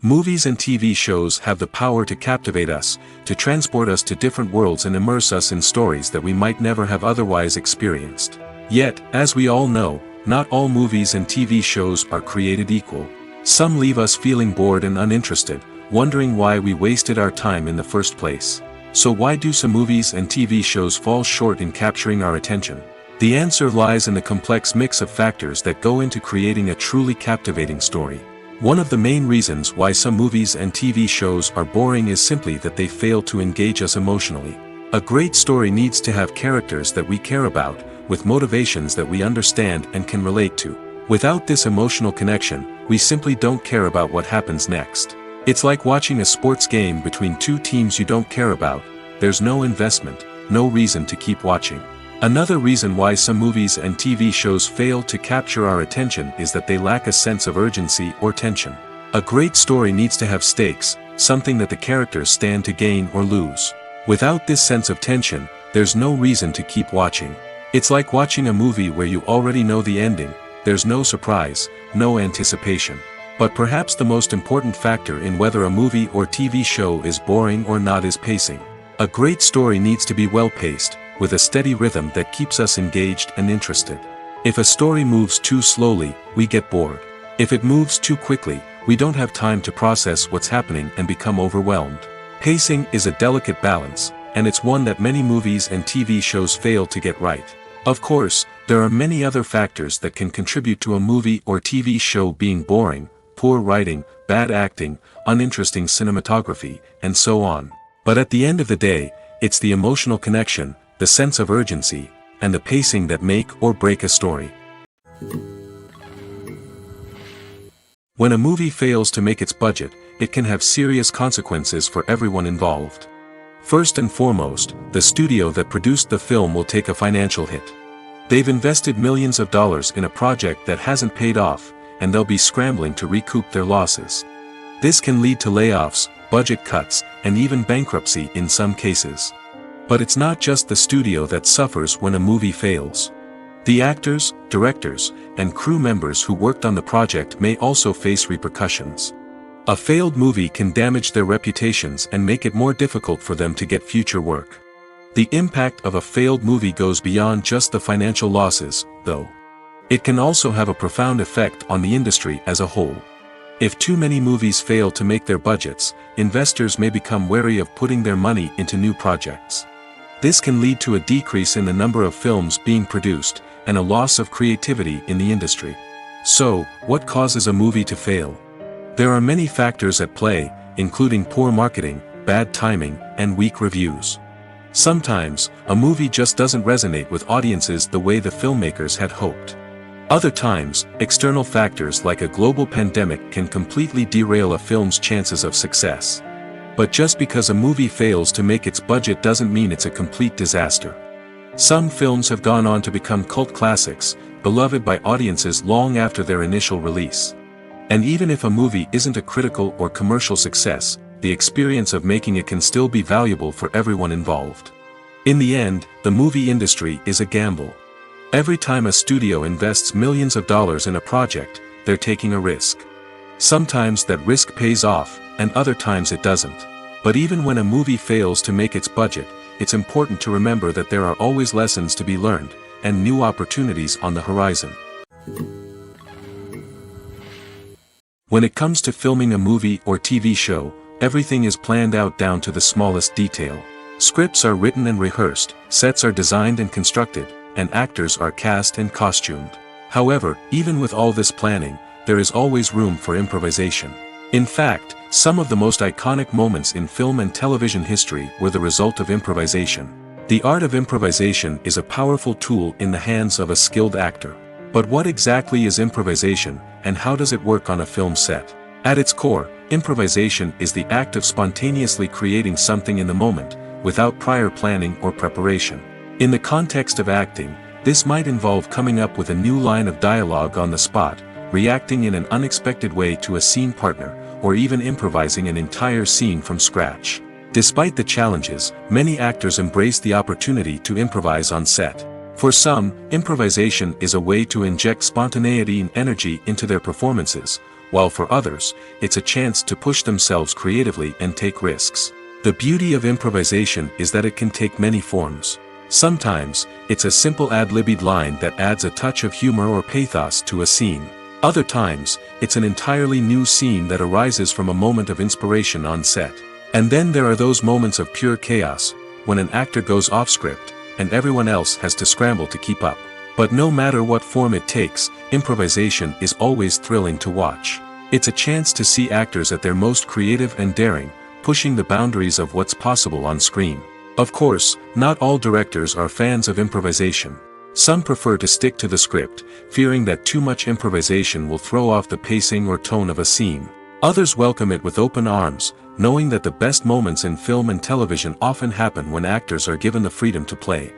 Movies and TV shows have the power to captivate us, to transport us to different worlds and immerse us in stories that we might never have otherwise experienced. Yet, as we all know, not all movies and TV shows are created equal. Some leave us feeling bored and uninterested, wondering why we wasted our time in the first place. So why do some movies and TV shows fall short in capturing our attention? The answer lies in the complex mix of factors that go into creating a truly captivating story. One of the main reasons why some movies and TV shows are boring is simply that they fail to engage us emotionally. A great story needs to have characters that we care about, with motivations that we understand and can relate to. Without this emotional connection, we simply don't care about what happens next. It's like watching a sports game between two teams you don't care about. There's no investment, no reason to keep watching. Another reason why some movies and TV shows fail to capture our attention is that they lack a sense of urgency or tension. A great story needs to have stakes, something that the characters stand to gain or lose. Without this sense of tension, there's no reason to keep watching. It's like watching a movie where you already know the ending. There's no surprise, no anticipation. But perhaps the most important factor in whether a movie or TV show is boring or not is pacing. A great story needs to be well-paced, with a steady rhythm that keeps us engaged and interested. If a story moves too slowly, we get bored. If it moves too quickly, we don't have time to process what's happening and become overwhelmed. Pacing is a delicate balance, and it's one that many movies and TV shows fail to get right. Of course, there are many other factors that can contribute to a movie or TV show being boring: poor writing, bad acting, uninteresting cinematography, and so on. But at the end of the day, it's the emotional connection, the sense of urgency, and the pacing that make or break a story. When a movie fails to make its budget, it can have serious consequences for everyone involved. First and foremost, the studio that produced the film will take a financial hit. They've invested millions of dollars in a project that hasn't paid off, and they'll be scrambling to recoup their losses. This can lead to layoffs, budget cuts, and even bankruptcy in some cases. But it's not just the studio that suffers when a movie fails. The actors, directors, and crew members who worked on the project may also face repercussions. A failed movie can damage their reputations and make it more difficult for them to get future work. The impact of a failed movie goes beyond just the financial losses, though. It can also have a profound effect on the industry as a whole. If too many movies fail to make their budgets, investors may become wary of putting their money into new projects. This can lead to a decrease in the number of films being produced, and a loss of creativity in the industry. So, what causes a movie to fail? There are many factors at play, including poor marketing, bad timing, and weak reviews. Sometimes, a movie just doesn't resonate with audiences the way the filmmakers had hoped. Other times, external factors like a global pandemic can completely derail a film's chances of success. But just because a movie fails to make its budget doesn't mean it's a complete disaster. Some films have gone on to become cult classics, beloved by audiences long after their initial release. And even if a movie isn't a critical or commercial success, the experience of making it can still be valuable for everyone involved. In the end, the movie industry is a gamble. Every time a studio invests millions of dollars in a project, they're taking a risk. Sometimes that risk pays off, and other times it doesn't. But even when a movie fails to make its budget, it's important to remember that there are always lessons to be learned, and new opportunities on the horizon. When it comes to filming a movie or TV show, everything is planned out down to the smallest detail. Scripts are written and rehearsed, sets are designed and constructed, and actors are cast and costumed. However, even with all this planning, there is always room for improvisation. In fact, some of the most iconic moments in film and television history were the result of improvisation. The art of improvisation is a powerful tool in the hands of a skilled actor. But what exactly is improvisation, and how does it work on a film set? At its core, improvisation is the act of spontaneously creating something in the moment, without prior planning or preparation. In the context of acting, this might involve coming up with a new line of dialogue on the spot, reacting in an unexpected way to a scene partner, or even improvising an entire scene from scratch. Despite the challenges, many actors embrace the opportunity to improvise on set. For some, improvisation is a way to inject spontaneity and energy into their performances, while for others, it's a chance to push themselves creatively and take risks. The beauty of improvisation is that it can take many forms. Sometimes, it's a simple ad-libbed line that adds a touch of humor or pathos to a scene. Other times, it's an entirely new scene that arises from a moment of inspiration on set. And then there are those moments of pure chaos, when an actor goes off script, and everyone else has to scramble to keep up. But no matter what form it takes, improvisation is always thrilling to watch. It's a chance to see actors at their most creative and daring, pushing the boundaries of what's possible on screen. Of course, not all directors are fans of improvisation. Some prefer to stick to the script, fearing that too much improvisation will throw off the pacing or tone of a scene. Others welcome it with open arms, knowing that the best moments in film and television often happen when actors are given the freedom to play.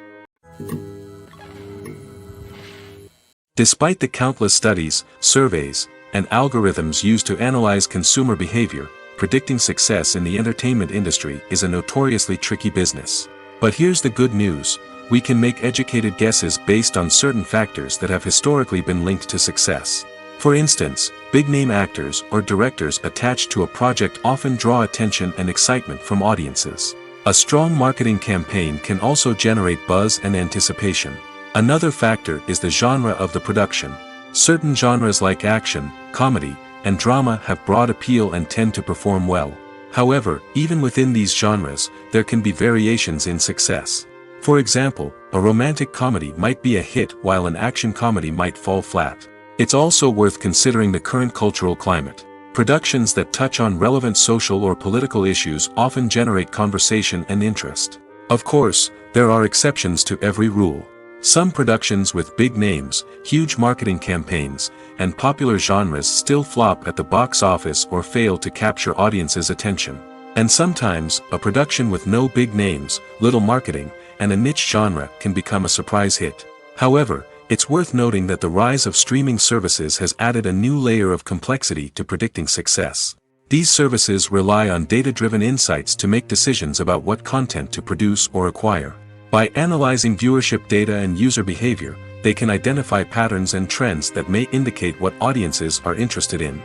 Despite the countless studies, surveys, and algorithms used to analyze consumer behavior, predicting success in the entertainment industry is a notoriously tricky business. But here's the good news: we can make educated guesses based on certain factors that have historically been linked to success. For instance, big-name actors or directors attached to a project often draw attention and excitement from audiences. A strong marketing campaign can also generate buzz and anticipation. Another factor is the genre of the production. Certain genres like action, comedy, and drama have broad appeal and tend to perform well. However, even within these genres, there can be variations in success. For example, a romantic comedy might be a hit while an action comedy might fall flat. It's also worth considering the current cultural climate. Productions that touch on relevant social or political issues often generate conversation and interest. Of course, there are exceptions to every rule. Some productions with big names, huge marketing campaigns, and popular genres still flop at the box office or fail to capture audiences' attention. And sometimes, a production with no big names, little marketing, and a niche genre can become a surprise hit. However, it's worth noting that the rise of streaming services has added a new layer of complexity to predicting success. These services rely on data-driven insights to make decisions about what content to produce or acquire. By analyzing viewership data and user behavior, they can identify patterns and trends that may indicate what audiences are interested in.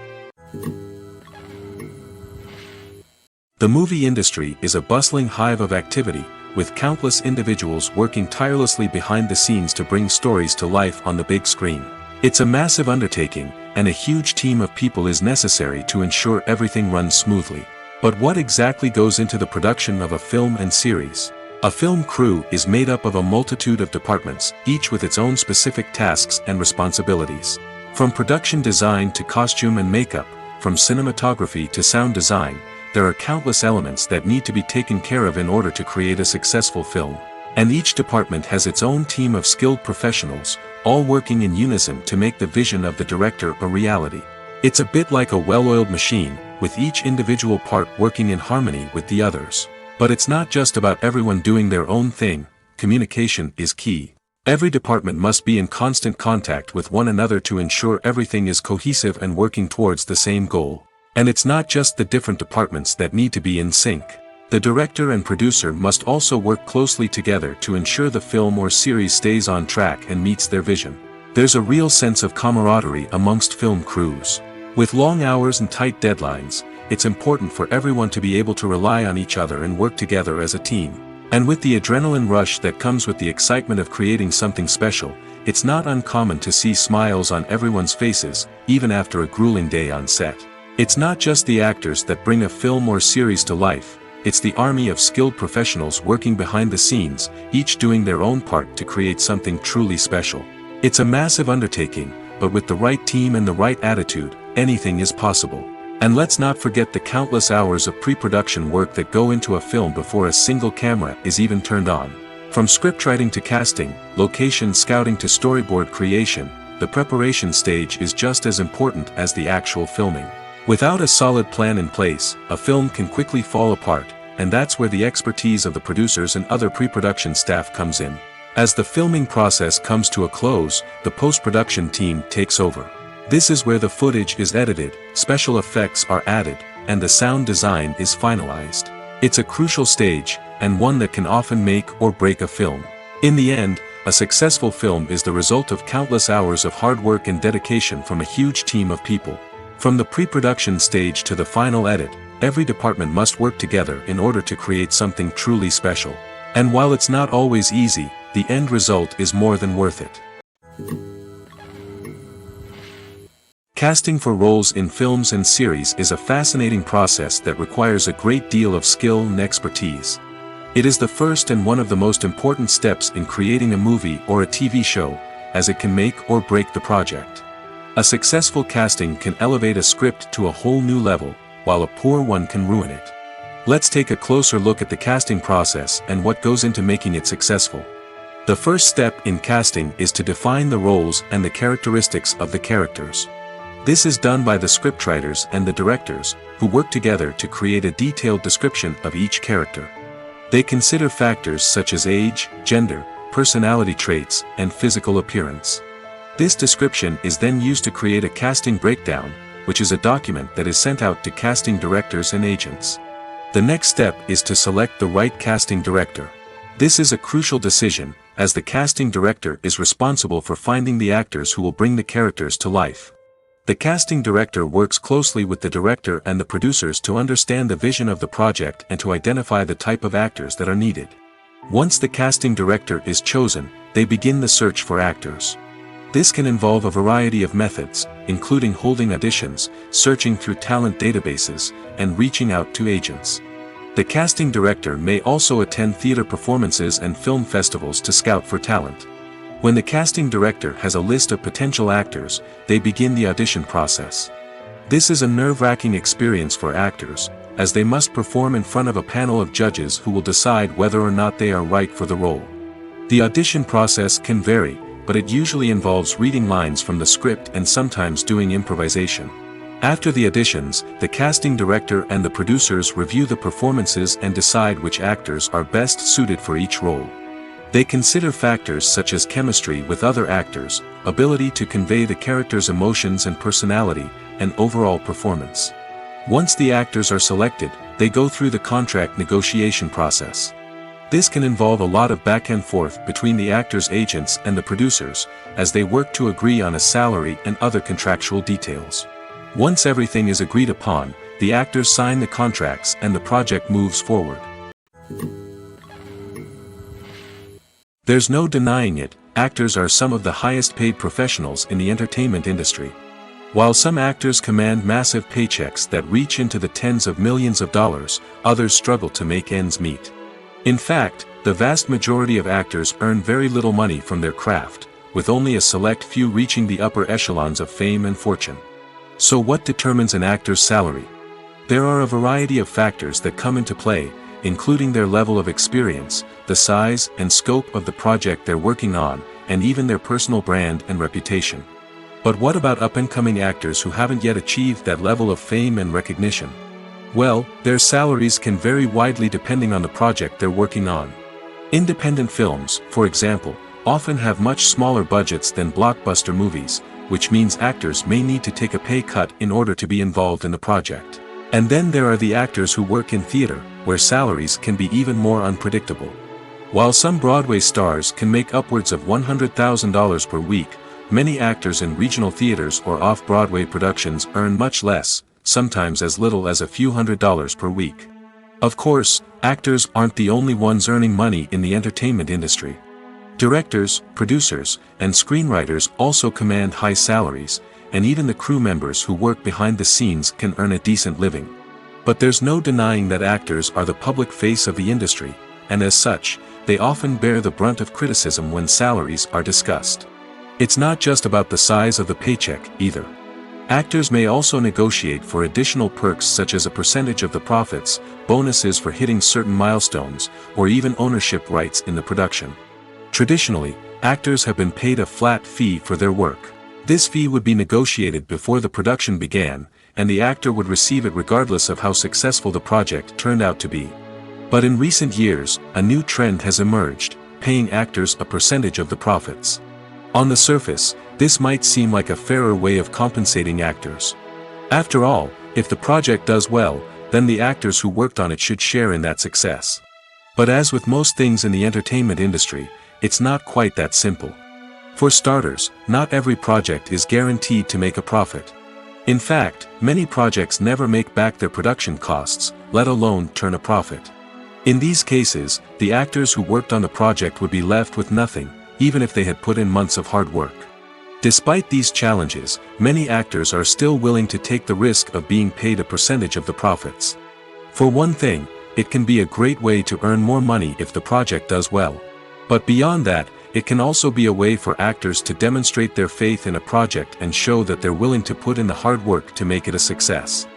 The movie industry is a bustling hive of activity, with countless individuals working tirelessly behind the scenes to bring stories to life on the big screen. It's a massive undertaking, and a huge team of people is necessary to ensure everything runs smoothly. But what exactly goes into the production of a film and series? A film crew is made up of a multitude of departments, each with its own specific tasks and responsibilities. From production design to costume and makeup, from cinematography to sound design, there are countless elements that need to be taken care of in order to create a successful film. And each department has its own team of skilled professionals, all working in unison to make the vision of the director a reality. It's a bit like a well-oiled machine, with each individual part working in harmony with the others. But it's not just about everyone doing their own thing. Communication is key. Every department must be in constant contact with one another to ensure everything is cohesive and working towards the same goal. And it's not just the different departments that need to be in sync. The director and producer must also work closely together to ensure the film or series stays on track and meets their vision. There's a real sense of camaraderie amongst film crews. With long hours and tight deadlines, it's important for everyone to be able to rely on each other and work together as a team. And with the adrenaline rush that comes with the excitement of creating something special, it's not uncommon to see smiles on everyone's faces, even after a grueling day on set. It's not just the actors that bring a film or series to life, it's the army of skilled professionals working behind the scenes, each doing their own part to create something truly special. It's a massive undertaking, but with the right team and the right attitude, anything is possible. And let's not forget the countless hours of pre-production work that go into a film before a single camera is even turned on. From scriptwriting to casting, location scouting to storyboard creation, the preparation stage is just as important as the actual filming. Without a solid plan in place, a film can quickly fall apart, and that's where the expertise of the producers and other pre-production staff comes in. As the filming process comes to a close, the post-production team takes over. This is where the footage is edited, special effects are added, and the sound design is finalized. It's a crucial stage, and one that can often make or break a film. In the end, a successful film is the result of countless hours of hard work and dedication from a huge team of people. From the pre-production stage to the final edit, every department must work together in order to create something truly special. And while it's not always easy, the end result is more than worth it. Casting for roles in films and series is a fascinating process that requires a great deal of skill and expertise. It is the first and one of the most important steps in creating a movie or a TV show, as it can make or break the project. A successful casting can elevate a script to a whole new level, while a poor one can ruin it. Let's take a closer look at the casting process and what goes into making it successful. The first step in casting is to define the roles and the characteristics of the characters. This is done by the scriptwriters and the directors, who work together to create a detailed description of each character. They consider factors such as age, gender, personality traits, and physical appearance. This description is then used to create a casting breakdown, which is a document that is sent out to casting directors and agents. The next step is to select the right casting director. This is a crucial decision, as the casting director is responsible for finding the actors who will bring the characters to life. The casting director works closely with the director and the producers to understand the vision of the project and to identify the type of actors that are needed. Once the casting director is chosen, they begin the search for actors. This can involve a variety of methods, including holding auditions, searching through talent databases, and reaching out to agents. The casting director may also attend theater performances and film festivals to scout for talent. When the casting director has a list of potential actors, they begin the audition process. This is a nerve-wracking experience for actors, as they must perform in front of a panel of judges who will decide whether or not they are right for the role. The audition process can vary, but it usually involves reading lines from the script and sometimes doing improvisation. After the auditions, the casting director and the producers review the performances and decide which actors are best suited for each role. They consider factors such as chemistry with other actors, ability to convey the character's emotions and personality, and overall performance. Once the actors are selected, they go through the contract negotiation process. This can involve a lot of back and forth between the actors' agents and the producers, as they work to agree on a salary and other contractual details. Once everything is agreed upon, the actors sign the contracts and the project moves forward. There's no denying it, actors are some of the highest paid professionals in the entertainment industry. While some actors command massive paychecks that reach into the tens of millions of dollars, others struggle to make ends meet. In fact, the vast majority of actors earn very little money from their craft, with only a select few reaching the upper echelons of fame and fortune. So what determines an actor's salary? There are a variety of factors that come into play, including their level of experience, the size and scope of the project they're working on, and even their personal brand and reputation. But what about up-and-coming actors who haven't yet achieved that level of fame and recognition? Well, their salaries can vary widely depending on the project they're working on. Independent films, for example, often have much smaller budgets than blockbuster movies, which means actors may need to take a pay cut in order to be involved in the project. And then there are the actors who work in theater, where salaries can be even more unpredictable. While some Broadway stars can make upwards of $100,000 per week, many actors in regional theaters or off-Broadway productions earn much less, sometimes as little as a few $100s per week. Of course, actors aren't the only ones earning money in the entertainment industry. Directors, producers, and screenwriters also command high salaries, and even the crew members who work behind the scenes can earn a decent living. But there's no denying that actors are the public face of the industry, and as such, they often bear the brunt of criticism when salaries are discussed. It's not just about the size of the paycheck, either. Actors may also negotiate for additional perks such as a percentage of the profits, bonuses for hitting certain milestones, or even ownership rights in the production. Traditionally, actors have been paid a flat fee for their work. This fee would be negotiated before the production began, and the actor would receive it regardless of how successful the project turned out to be. But in recent years, a new trend has emerged, paying actors a percentage of the profits. On the surface, this might seem like a fairer way of compensating actors. After all, if the project does well, then the actors who worked on it should share in that success. But as with most things in the entertainment industry, it's not quite that simple. For starters, not every project is guaranteed to make a profit. In fact, many projects never make back their production costs, let alone turn a profit. In these cases, the actors who worked on the project would be left with nothing, even if they had put in months of hard work. Despite these challenges, many actors are still willing to take the risk of being paid a percentage of the profits. For one thing, it can be a great way to earn more money if the project does well. But beyond that, it can also be a way for actors to demonstrate their faith in a project and show that they're willing to put in the hard work to make it a success.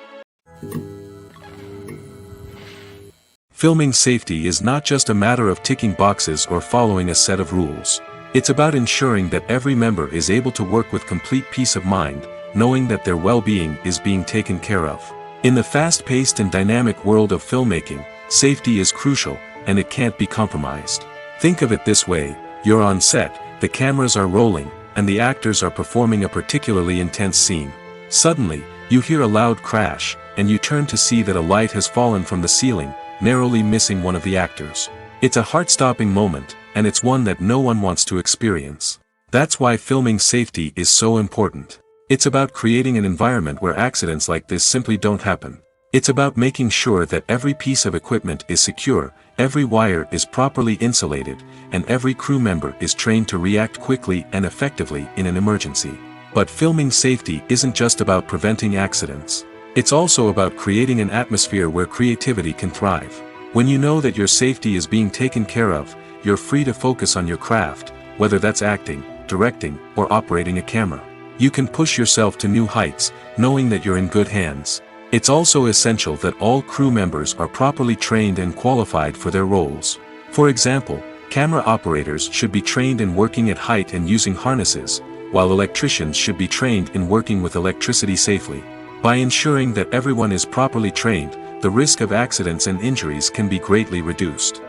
Filming safety is not just a matter of ticking boxes or following a set of rules. It's about ensuring that every member is able to work with complete peace of mind, knowing that their well-being is being taken care of. In the fast-paced and dynamic world of filmmaking, safety is crucial, and it can't be compromised. Think of it this way: you're on set, the cameras are rolling, and the actors are performing a particularly intense scene. Suddenly, you hear a loud crash, and you turn to see that a light has fallen from the ceiling, narrowly missing one of the actors. It's a heart-stopping moment, and it's one that no one wants to experience. That's why filming safety is so important. It's about creating an environment where accidents like this simply don't happen. It's about making sure that every piece of equipment is secure, every wire is properly insulated, and every crew member is trained to react quickly and effectively in an emergency. But filming safety isn't just about preventing accidents. It's also about creating an atmosphere where creativity can thrive. When you know that your safety is being taken care of, you're free to focus on your craft, whether that's acting, directing, or operating a camera. You can push yourself to new heights, knowing that you're in good hands. It's also essential that all crew members are properly trained and qualified for their roles. For example, camera operators should be trained in working at height and using harnesses, while electricians should be trained in working with electricity safely. By ensuring that everyone is properly trained, the risk of accidents and injuries can be greatly reduced.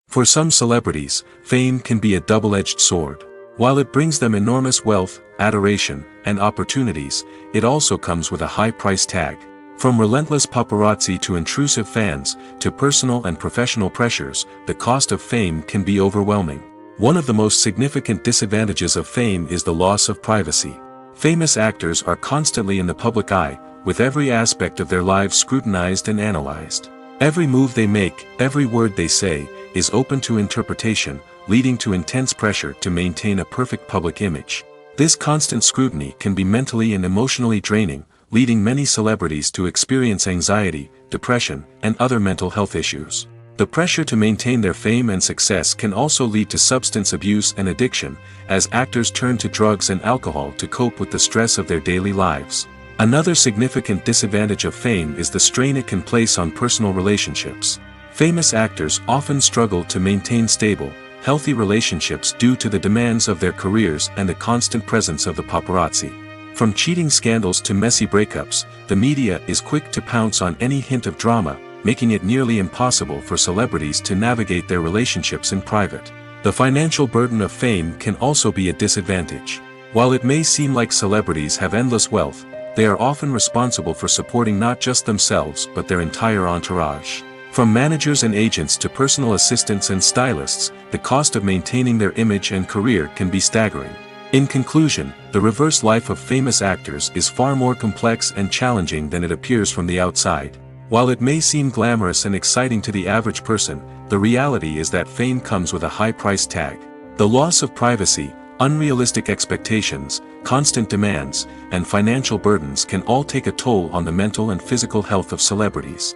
For some celebrities, fame can be a double-edged sword. While it brings them enormous wealth, adoration, and opportunities, it also comes with a high price tag. From relentless paparazzi to intrusive fans, to personal and professional pressures, the cost of fame can be overwhelming. One of the most significant disadvantages of fame is the loss of privacy. Famous actors are constantly in the public eye, with every aspect of their lives scrutinized and analyzed. Every move they make, every word they say, is open to interpretation, leading to intense pressure to maintain a perfect public image. This constant scrutiny can be mentally and emotionally draining, leading many celebrities to experience anxiety, depression, and other mental health issues. The pressure to maintain their fame and success can also lead to substance abuse and addiction, as actors turn to drugs and alcohol to cope with the stress of their daily lives. Another significant disadvantage of fame is the strain it can place on personal relationships. Famous actors often struggle to maintain stable, healthy relationships due to the demands of their careers and the constant presence of the paparazzi. From cheating scandals to messy breakups, the media is quick to pounce on any hint of drama, making it nearly impossible for celebrities to navigate their relationships in private. The financial burden of fame can also be a disadvantage. While it may seem like celebrities have endless wealth, they are often responsible for supporting not just themselves but their entire entourage. From managers and agents to personal assistants and stylists, the cost of maintaining their image and career can be staggering. In conclusion, the reverse life of famous actors is far more complex and challenging than it appears from the outside. While it may seem glamorous and exciting to the average person, the reality is that fame comes with a high price tag. The loss of privacy, unrealistic expectations, constant demands, and financial burdens can all take a toll on the mental and physical health of celebrities.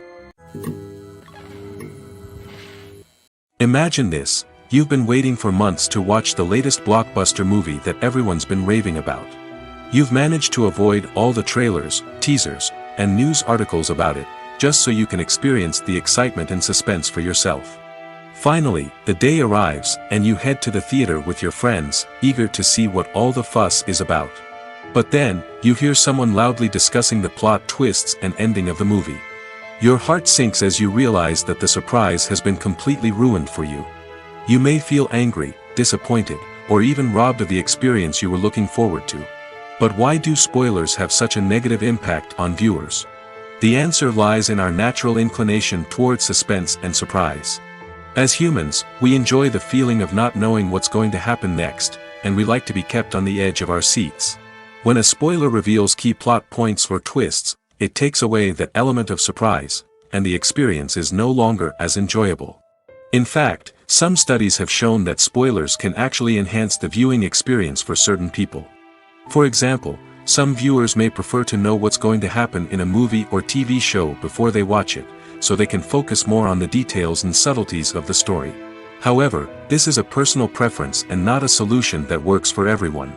Imagine this: you've been waiting for months to watch the latest blockbuster movie that everyone's been raving about. You've managed to avoid all the trailers, teasers, and news articles about it, just so you can experience the excitement and suspense for yourself. Finally, the day arrives, and you head to the theater with your friends, eager to see what all the fuss is about. But then, you hear someone loudly discussing the plot twists and ending of the movie. Your heart sinks as you realize that the surprise has been completely ruined for you. You may feel angry, disappointed, or even robbed of the experience you were looking forward to. But why do spoilers have such a negative impact on viewers? The answer lies in our natural inclination toward suspense and surprise. As humans, we enjoy the feeling of not knowing what's going to happen next, and we like to be kept on the edge of our seats. When a spoiler reveals key plot points or twists, it takes away that element of surprise, and the experience is no longer as enjoyable. In fact, Some studies have shown that spoilers can actually enhance the viewing experience for certain people. For example, some viewers may prefer to know what's going to happen in a movie or TV show before they watch it, so they can focus more on the details and subtleties of the story. However, this is a personal preference and not a solution that works for everyone.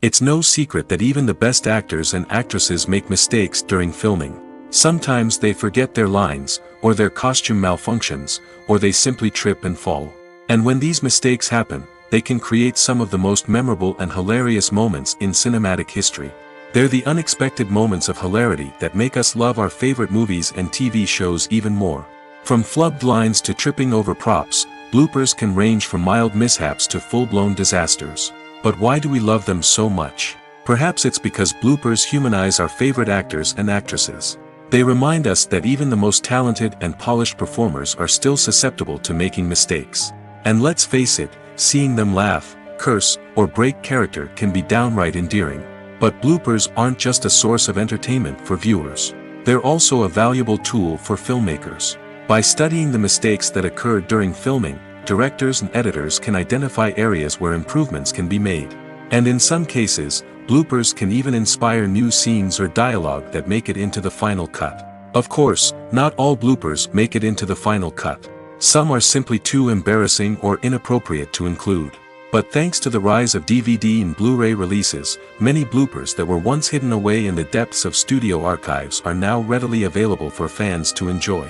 It's no secret that even the best actors and actresses make mistakes during filming. Sometimes they forget their lines, or their costume malfunctions, or they simply trip and fall. And when these mistakes happen, they can create some of the most memorable and hilarious moments in cinematic history. They're the unexpected moments of hilarity that make us love our favorite movies and TV shows even more. From flubbed lines to tripping over props, bloopers can range from mild mishaps to full-blown disasters. But why do we love them so much? Perhaps it's because bloopers humanize our favorite actors and actresses. They remind us that even the most talented and polished performers are still susceptible to making mistakes. And let's face it, seeing them laugh, curse, or break character can be downright endearing. But bloopers aren't just a source of entertainment for viewers. They're also a valuable tool for filmmakers. By studying the mistakes that occurred during filming, directors and editors can identify areas where improvements can be made. And in some cases, bloopers can even inspire new scenes or dialogue that make it into the final cut. Of course, not all bloopers make it into the final cut. Some are simply too embarrassing or inappropriate to include. But thanks to the rise of DVD and Blu-ray releases, many bloopers that were once hidden away in the depths of studio archives are now readily available for fans to enjoy.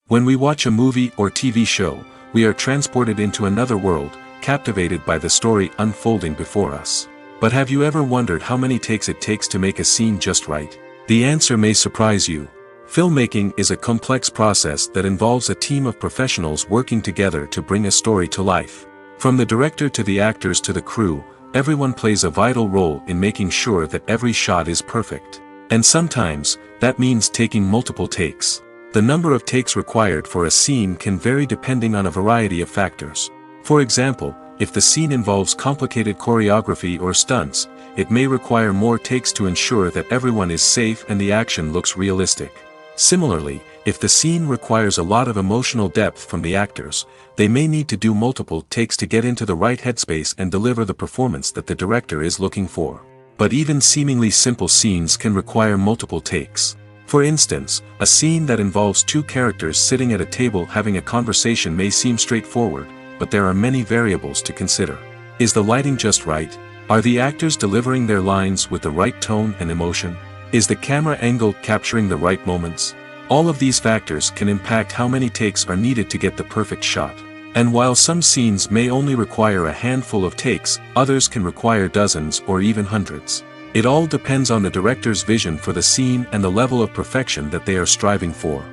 When we watch a movie or TV show, we are transported into another world, captivated by the story unfolding before us. But have you ever wondered how many takes it takes to make a scene just right? The answer may surprise you. Filmmaking is a complex process that involves a team of professionals working together to bring a story to life. From the director to the actors to the crew, everyone plays a vital role in making sure that every shot is perfect. And sometimes, that means taking multiple takes. The number of takes required for a scene can vary depending on a variety of factors. For example, if the scene involves complicated choreography or stunts, it may require more takes to ensure that everyone is safe and the action looks realistic. Similarly, if the scene requires a lot of emotional depth from the actors, they may need to do multiple takes to get into the right headspace and deliver the performance that the director is looking for. But even seemingly simple scenes can require multiple takes. For instance, a scene that involves two characters sitting at a table having a conversation may seem straightforward, but there are many variables to consider. Is the lighting just right? Are the actors delivering their lines with the right tone and emotion? Is the camera angle capturing the right moments? All of these factors can impact how many takes are needed to get the perfect shot. And while some scenes may only require a handful of takes, others can require dozens or even hundreds. It all depends on the director's vision for the scene and the level of perfection that they are striving for.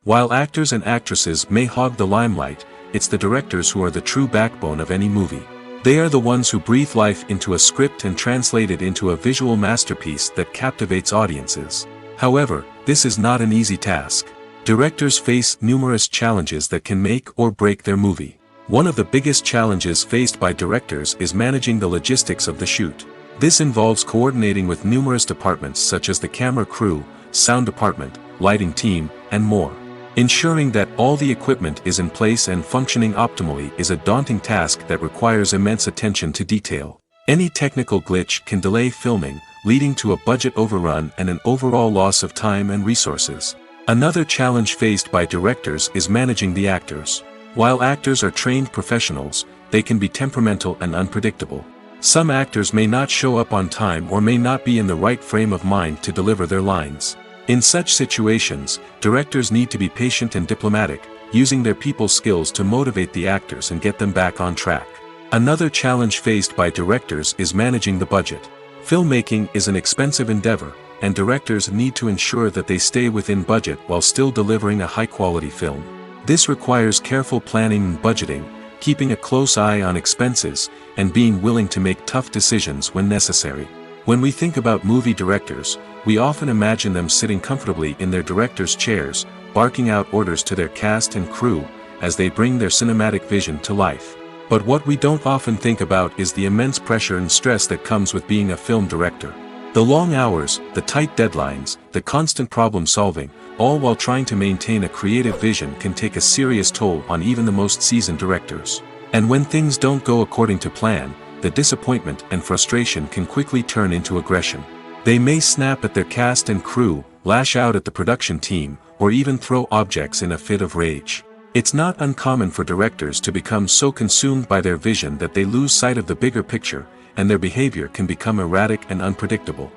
While actors and actresses may hog the limelight, it's the directors who are the true backbone of any movie. They are the ones who breathe life into a script and translate it into a visual masterpiece that captivates audiences. However, this is not an easy task. Directors face numerous challenges that can make or break their movie. One of the biggest challenges faced by directors is managing the logistics of the shoot. This involves coordinating with numerous departments such as the camera crew, sound department, lighting team, and more. Ensuring that all the equipment is in place and functioning optimally is a daunting task that requires immense attention to detail. Any technical glitch can delay filming, leading to a budget overrun and an overall loss of time and resources. Another challenge faced by directors is managing the actors. While actors are trained professionals, they can be temperamental and unpredictable. Some actors may not show up on time or may not be in the right frame of mind to deliver their lines. In such situations, directors need to be patient and diplomatic, using their people skills to motivate the actors and get them back on track. Another challenge faced by directors is managing the budget. Filmmaking is an expensive endeavor, and directors need to ensure that they stay within budget while still delivering a high-quality film. This requires careful planning and budgeting, keeping a close eye on expenses, and being willing to make tough decisions when necessary. When we think about movie directors, we often imagine them sitting comfortably in their director's chairs, barking out orders to their cast and crew, as they bring their cinematic vision to life. But what we don't often think about is the immense pressure and stress that comes with being a film director. The long hours, the tight deadlines, the constant problem solving, all while trying to maintain a creative vision can take a serious toll on even the most seasoned directors. And when things don't go according to plan, the disappointment and frustration can quickly turn into aggression. They may snap at their cast and crew, lash out at the production team, or even throw objects in a fit of rage. It's not uncommon for directors to become so consumed by their vision that they lose sight of the bigger picture, and their behavior can become erratic and unpredictable.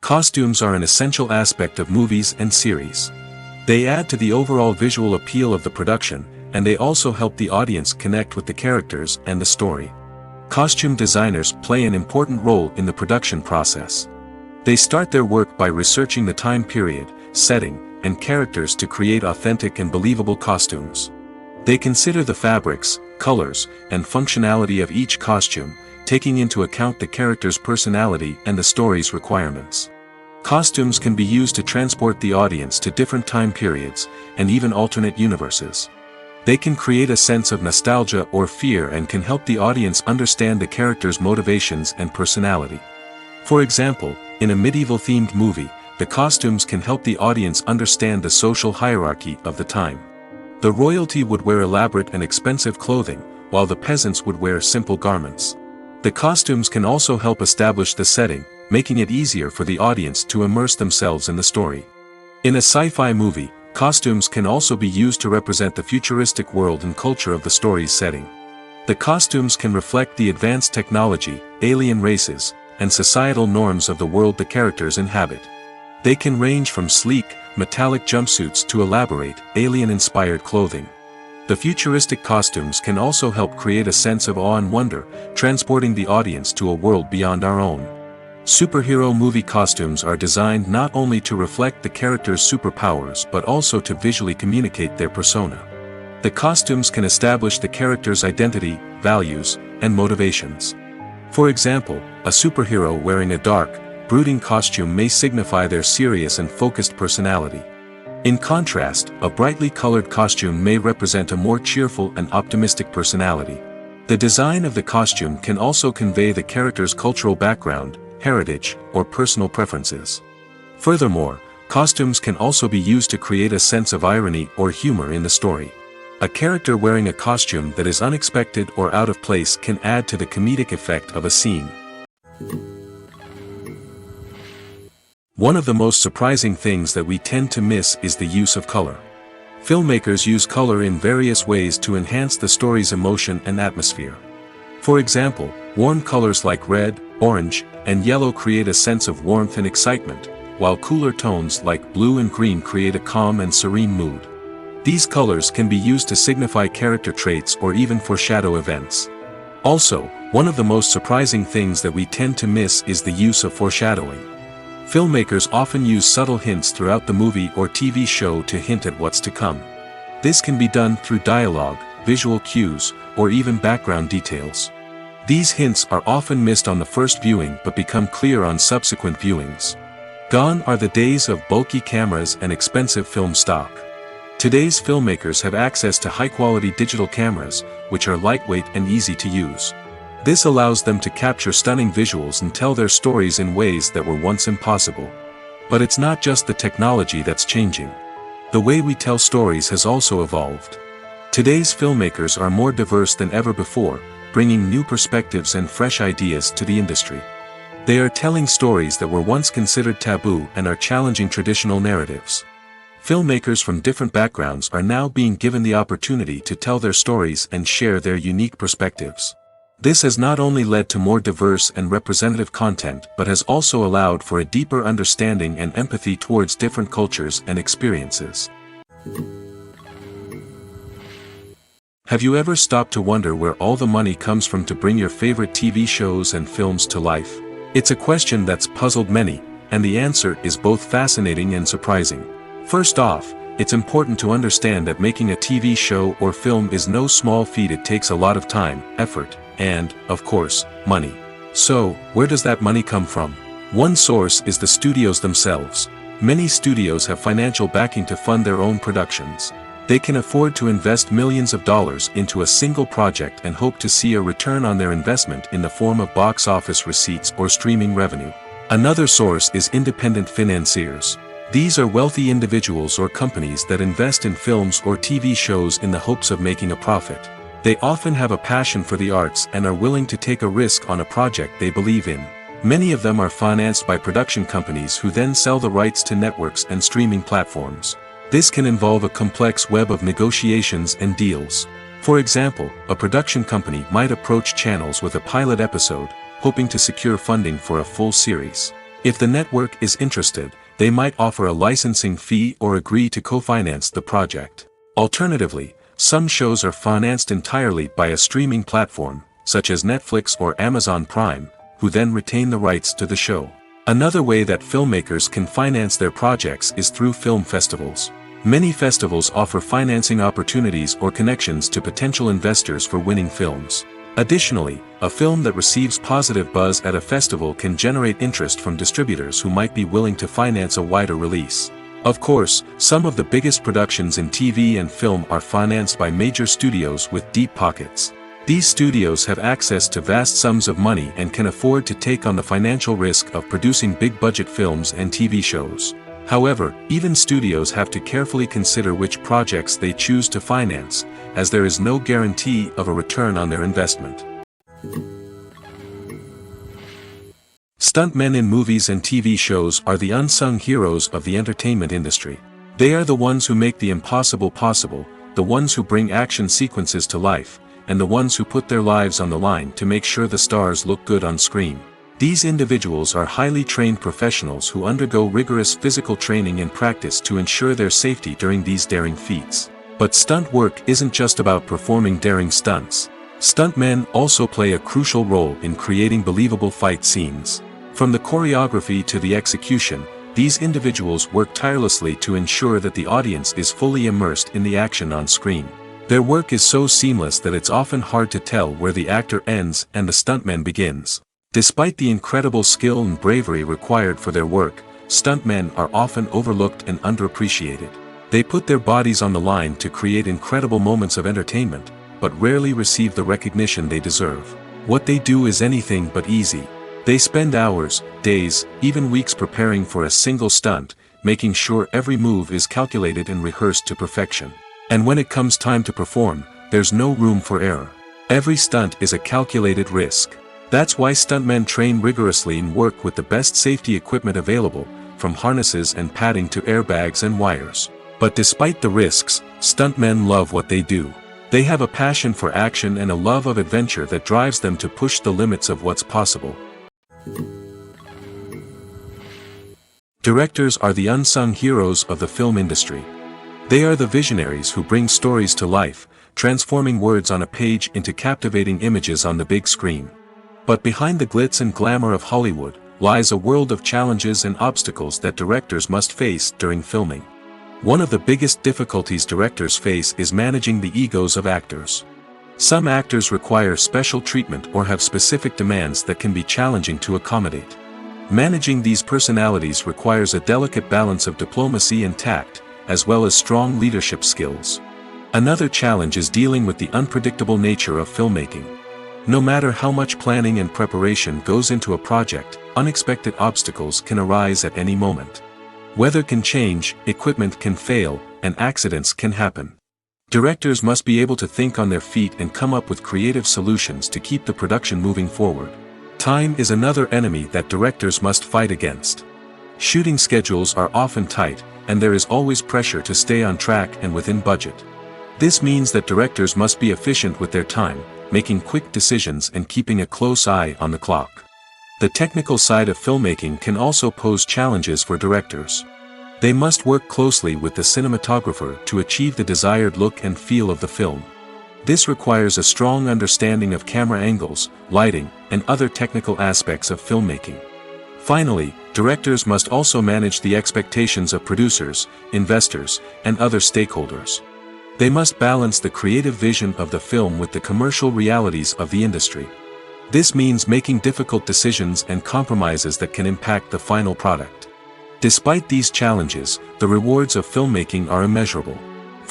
Costumes are an essential aspect of movies and series. They add to the overall visual appeal of the production, and they also help the audience connect with the characters and the story. Costume designers play an important role in the production process. They start their work by researching the time period, setting, and characters to create authentic and believable costumes. They consider the fabrics, colors, and functionality of each costume, taking into account the character's personality and the story's requirements. Costumes can be used to transport the audience to different time periods, and even alternate universes. They can create a sense of nostalgia or fear and can help the audience understand the character's motivations and personality. For example, in a medieval-themed movie, the costumes can help the audience understand the social hierarchy of the time. The royalty would wear elaborate and expensive clothing, while the peasants would wear simple garments. The costumes can also help establish the setting, making it easier for the audience to immerse themselves in the story. In a sci-fi movie, costumes can also be used to represent the futuristic world and culture of the story's setting. The costumes can reflect the advanced technology, alien races, and societal norms of the world the characters inhabit. They can range from sleek, metallic jumpsuits to elaborate, alien-inspired clothing. The futuristic costumes can also help create a sense of awe and wonder, transporting the audience to a world beyond our own. Superhero movie costumes are designed not only to reflect the character's superpowers but also to visually communicate their persona. The costumes can establish the character's identity, values, and motivations. For example, a superhero wearing a dark, brooding costume may signify their serious and focused personality. In contrast, a brightly colored costume may represent a more cheerful and optimistic personality. The design of the costume can also convey the character's cultural background, heritage, or personal preferences. Furthermore, costumes can also be used to create a sense of irony or humor in the story. A character wearing a costume that is unexpected or out of place can add to the comedic effect of a scene. One of the most surprising things that we tend to miss is the use of color. Filmmakers use color in various ways to enhance the story's emotion and atmosphere. For example, warm colors like red, orange, and yellow create a sense of warmth and excitement, while cooler tones like blue and green create a calm and serene mood. These colors can be used to signify character traits or even foreshadow events. Also, one of the most surprising things that we tend to miss is the use of foreshadowing. Filmmakers often use subtle hints throughout the movie or TV show to hint at what's to come. This can be done through dialogue, visual cues, or even background details. These hints are often missed on the first viewing but become clear on subsequent viewings. Gone are the days of bulky cameras and expensive film stock. Today's filmmakers have access to high-quality digital cameras, which are lightweight and easy to use. This allows them to capture stunning visuals and tell their stories in ways that were once impossible. But it's not just the technology that's changing. The way we tell stories has also evolved. Today's filmmakers are more diverse than ever before, bringing new perspectives and fresh ideas to the industry. They are telling stories that were once considered taboo and are challenging traditional narratives. Filmmakers from different backgrounds are now being given the opportunity to tell their stories and share their unique perspectives. This has not only led to more diverse and representative content but has also allowed for a deeper understanding and empathy towards different cultures and experiences. Have you ever stopped to wonder where all the money comes from to bring your favorite TV shows and films to life? It's a question that's puzzled many, and the answer is both fascinating and surprising. First off, it's important to understand that making a TV show or film is no small feat. It takes a lot of time, effort, and, of course, money. So, where does that money come from? One source is the studios themselves. Many studios have financial backing to fund their own productions. They can afford to invest millions of dollars into a single project and hope to see a return on their investment in the form of box office receipts or streaming revenue. Another source is independent financiers. These are wealthy individuals or companies that invest in films or TV shows in the hopes of making a profit. They often have a passion for the arts and are willing to take a risk on a project they believe in. Many of them are financed by production companies who then sell the rights to networks and streaming platforms. This can involve a complex web of negotiations and deals. For example, a production company might approach channels with a pilot episode, hoping to secure funding for a full series. If the network is interested, they might offer a licensing fee or agree to co-finance the project. Alternatively, some shows are financed entirely by a streaming platform, such as Netflix or Amazon Prime, who then retain the rights to the show. Another way that filmmakers can finance their projects is through film festivals. Many festivals offer financing opportunities or connections to potential investors for winning films. Additionally, a film that receives positive buzz at a festival can generate interest from distributors who might be willing to finance a wider release. Of course, some of the biggest productions in TV and film are financed by major studios with deep pockets. These studios have access to vast sums of money and can afford to take on the financial risk of producing big-budget films and TV shows. However, even studios have to carefully consider which projects they choose to finance, as there is no guarantee of a return on their investment. Stuntmen in movies and TV shows are the unsung heroes of the entertainment industry. They are the ones who make the impossible possible, the ones who bring action sequences to life, and the ones who put their lives on the line to make sure the stars look good on screen. These individuals are highly trained professionals who undergo rigorous physical training and practice to ensure their safety during these daring feats. But stunt work isn't just about performing daring stunts. Stuntmen also play a crucial role in creating believable fight scenes. From the choreography to the execution, these individuals work tirelessly to ensure that the audience is fully immersed in the action on screen. Their work is so seamless that it's often hard to tell where the actor ends and the stuntman begins. Despite the incredible skill and bravery required for their work, stuntmen are often overlooked and underappreciated. They put their bodies on the line to create incredible moments of entertainment, but rarely receive the recognition they deserve. What they do is anything but easy. They spend hours, days, even weeks preparing for a single stunt, making sure every move is calculated and rehearsed to perfection. And when it comes time to perform, there's no room for error. Every stunt is a calculated risk. That's why stuntmen train rigorously and work with the best safety equipment available, from harnesses and padding to airbags and wires. But despite the risks, stuntmen love what they do. They have a passion for action and a love of adventure that drives them to push the limits of what's possible. Directors are the unsung heroes of the film industry. They are the visionaries who bring stories to life, transforming words on a page into captivating images on the big screen. But behind the glitz and glamour of Hollywood, lies a world of challenges and obstacles that directors must face during filming. One of the biggest difficulties directors face is managing the egos of actors. Some actors require special treatment or have specific demands that can be challenging to accommodate. Managing these personalities requires a delicate balance of diplomacy and tact, as well as strong leadership skills. Another challenge is dealing with the unpredictable nature of filmmaking. No matter how much planning and preparation goes into a project, unexpected obstacles can arise at any moment. Weather can change, equipment can fail, and accidents can happen. Directors must be able to think on their feet and come up with creative solutions to keep the production moving forward. Time is another enemy that directors must fight against. Shooting schedules are often tight, and there is always pressure to stay on track and within budget. This means that directors must be efficient with their time, making quick decisions and keeping a close eye on the clock. The technical side of filmmaking can also pose challenges for directors. They must work closely with the cinematographer to achieve the desired look and feel of the film. This requires a strong understanding of camera angles, lighting, and other technical aspects of filmmaking. Finally, directors must also manage the expectations of producers, investors, and other stakeholders. They must balance the creative vision of the film with the commercial realities of the industry. This means making difficult decisions and compromises that can impact the final product. Despite these challenges, the rewards of filmmaking are immeasurable.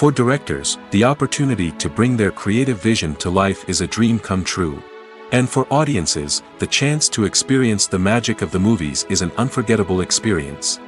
For directors, the opportunity to bring their creative vision to life is a dream come true. And for audiences, the chance to experience the magic of the movies is an unforgettable experience.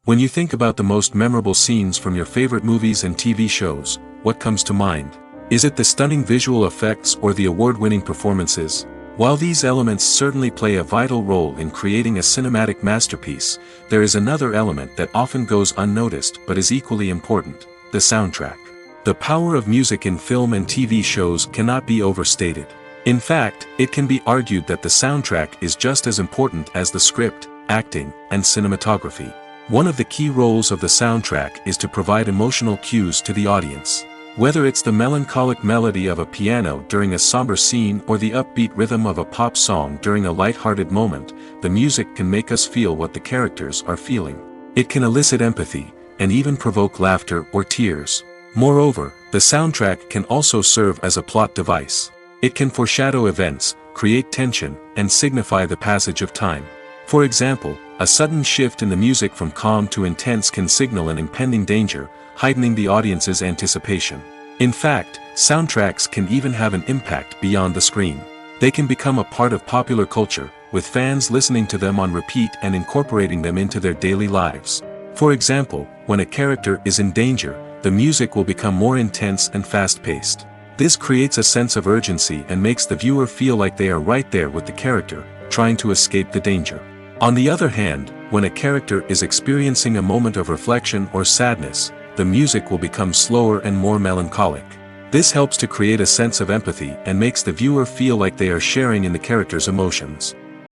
When you think about the most memorable scenes from your favorite movies and TV shows, what comes to mind? Is it the stunning visual effects or the award-winning performances? While these elements certainly play a vital role in creating a cinematic masterpiece, there is another element that often goes unnoticed but is equally important: the soundtrack. The power of music in film and TV shows cannot be overstated. In fact, it can be argued that the soundtrack is just as important as the script, acting, and cinematography. One of the key roles of the soundtrack is to provide emotional cues to the audience. Whether it's the melancholic melody of a piano during a somber scene or the upbeat rhythm of a pop song during a light-hearted moment, the music can make us feel what the characters are feeling. It can elicit empathy, and even provoke laughter or tears. Moreover, the soundtrack can also serve as a plot device. It can foreshadow events, create tension, and signify the passage of time. For example, a sudden shift in the music from calm to intense can signal an impending danger, heightening the audience's anticipation. In fact, soundtracks can even have an impact beyond the screen. They can become a part of popular culture, with fans listening to them on repeat and incorporating them into their daily lives. For example, when a character is in danger, the music will become more intense and fast-paced. This creates a sense of urgency and makes the viewer feel like they are right there with the character, trying to escape the danger. On the other hand, when a character is experiencing a moment of reflection or sadness, the music will become slower and more melancholic. This helps to create a sense of empathy and makes the viewer feel like they are sharing in the character's emotions.